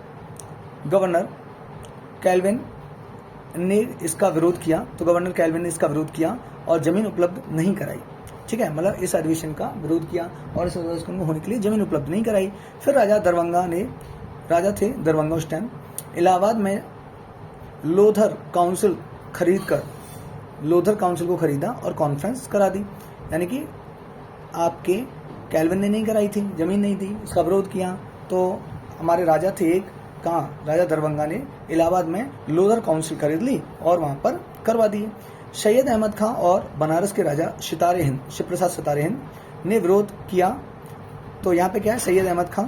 कैल्विन ने इसका विरोध किया, तो गवर्नर कैल्विन ने इसका विरोध किया और जमीन उपलब्ध नहीं कराई, ठीक है, मतलब इस अधिवेशन का विरोध किया और इस अधिवेशन को होने के लिए जमीन उपलब्ध नहीं कराई। फिर राजा थे दरभंगा उस टाइम, इलाहाबाद में लोथर काउंसिल को खरीदा और कॉन्फ्रेंस करा दी, यानी कि आपके कैल्विन ने नहीं कराई थी, जमीन नहीं थी, इसका विरोध किया। तो हमारे राजा थे एक, कहाँ, राजा दरभंगा ने इलाहाबाद में लोथर काउंसिल खरीद ली और वहाँ पर करवा दिए। सैयद अहमद खां और बनारस के राजा शिवप्रसाद सितारे हिंद ने विरोध किया। तो यहाँ पे क्या है, सैयद अहमद खां।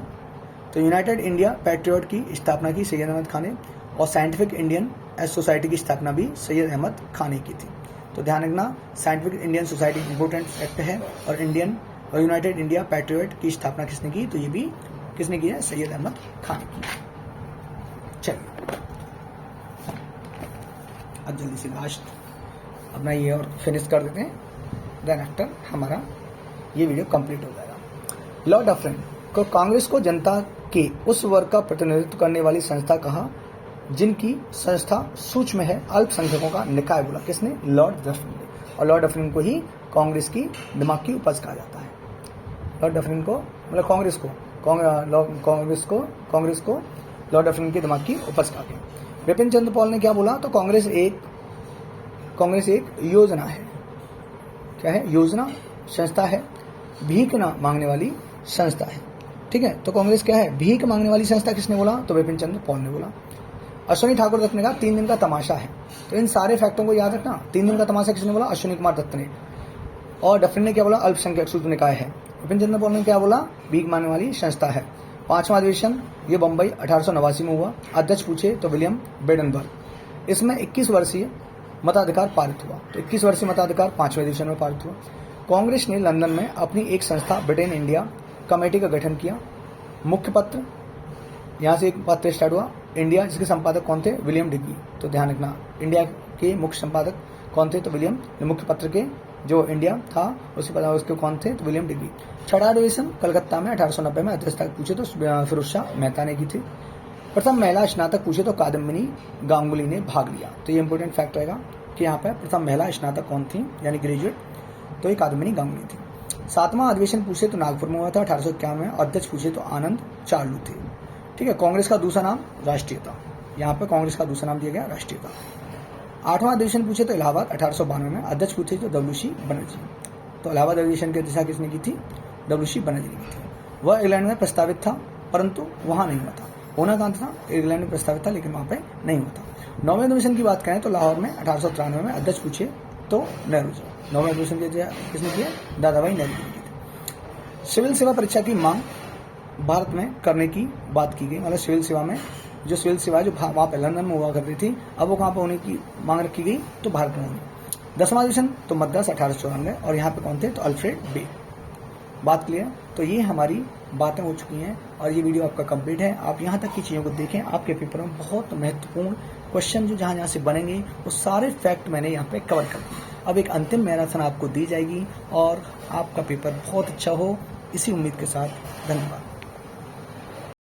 तो यूनाइटेड इंडिया पैट्रियट की स्थापना की सैयद अहमद खां ने और साइंटिफिक इंडियन सोसाइटी की स्थापना भी सैयद अहमद खां ने की थी। तो ध्यान रखना, scientific Indian society important fact है और यूनाइटेड इंडिया पैट्रियट की स्थापना किसने की, तो ये भी किसने की है, सैयद अहमद खां ने की। चलिए अब जल्दी से लास्ट अपना ये और फिनिश कर देते हैं, देन आफ्टर हमारा ये वीडियो कंप्लीट हो जाएगा। लॉर्ड डफरिन कांग्रेस को जनता के उस वर्ग का प्रतिनिधित्व करने वाली संस्था कहा जिनकी संस्था सूक्ष्म है, अल्पसंख्यकों का निकाय बोला। किसने? लॉर्ड डफरिन ने। और लॉर्ड डफरिन को ही कांग्रेस की दिमाग की उपज कहा जाता है। लॉर्ड डफरिन को मतलब कांग्रेस को लॉर्ड डफरिन के दिमाग की उपज कहा गया। विपिन चंद्र पॉल ने क्या बोला? तो कांग्रेस एक योजना है। क्या है? योजना, संस्था है, भीख ना मांगने वाली संस्था है। ठीक है, तो कांग्रेस क्या है? भीख मांगने वाली संस्था। किसने बोला? तो विपिन चंद्र पॉल ने बोला। अश्विनी ठाकुर दत्त ने कहा 3 दिन का तमाशा है। तो इन सारे फैक्टों को याद रखना। 3 दिन का तमाशा किसने बोला? अश्विनी कुमार दत्त ने। और डफरिन ने क्या बोला? अल्पसंख्यक सूत्र निकाय है। विपिन चंद्र पॉल ने क्या बोला? भीख मांगने वाली संस्था है। 5वां अधिवेशन ये बम्बई 1889 में हुआ। अध्यक्ष पूछे तो विलियम बेडनबर्ग। इसमें 21 वर्षीय मताधिकार पारित हुआ। तो 21 वर्षीय मताधिकार 5वें अधिवेशन में पारित हुआ। कांग्रेस ने लंदन में अपनी एक संस्था ब्रिटेन इंडिया कमेटी का गठन किया। मुख्य पत्र, यहाँ से एक पत्र स्टार्ट हुआ, इंडिया, जिसके संपादक कौन थे? विलियम डिग्गी। तो ध्यान रखना, इंडिया के मुख्य संपादक कौन थे? तो विलियम। मुख्य पत्र के जो इंडिया था उसके कौन थे? तो विलियम डिग्गी। 6वां अधिवेशन कलकत्ता में 1890 में अध्यक्षता पूछे तो फिरोज शाह मेहता ने की थी। प्रथम महिला स्नातक पूछे तो कादम्बिनी गांगुली ने भाग लिया। तो ये इंपॉर्टेंट फैक्ट रहेगा कि यहाँ पर प्रथम महिला स्नातक कौन थी, यानी ग्रेजुएट, तो ये कादम्बिनी गांगुली थी। 7वां अधिवेशन पूछे तो नागपुर में हुआ था 1851 में। अध्यक्ष पूछे तो आनंद चार्लू थे। ठीक है, कांग्रेस का दूसरा नाम राष्ट्रीयता। यहाँ पे कांग्रेस का दूसरा नाम दिया गया राष्ट्रीयता। 8वां अधिवेशन पूछे तो इलाहाबाद 1892 में। अध्यक्ष पूछे तो WC बनर्जी। तो इलाहाबाद अधिवेशन की अध्यक्षता किसने की थी? WC बनर्जी ने की थी। वह इंग्लैंड में प्रस्तावित था, परंतु वहां नहीं हुआ था। होना कहाँ था? इंग्लैंड में प्रस्तावित था, लेकिन वहां पे नहीं हुआ था। 9वें अधिवेशन की बात करें तो लाहौर में 1893 में। अध्यक्ष पूछे तो नेहरू जी। 9वें अधिवेशन किसने किया? दादा भाई नेहरू जी ने की थी। सिविल सेवा परीक्षा की मांग भारत में करने की बात की गई। मतलब सिविल सेवा में जो वहाँ पे लंदन में हुआ करती थी, अब वो कहाँ पर होने की मांग रखी गई? तो भारत में होनी। 10वां अधिवेशन तो मद्रास 1894। और यहाँ पे कौन थे? तो अल्फ्रेड बे। बात क्लियर? तो ये हमारी बातें हो चुकी हैं और ये वीडियो आपका कंप्लीट है। आप यहाँ तक की चीज़ों को देखें। आपके पेपर में बहुत महत्वपूर्ण क्वेश्चन जो जहाँ से बनेंगे वो सारे फैक्ट मैंने यहाँ पे कवर कर दिए। अब एक अंतिम मैराथन आपको दी जाएगी और आपका पेपर बहुत अच्छा हो, इसी उम्मीद के साथ धन्यवाद।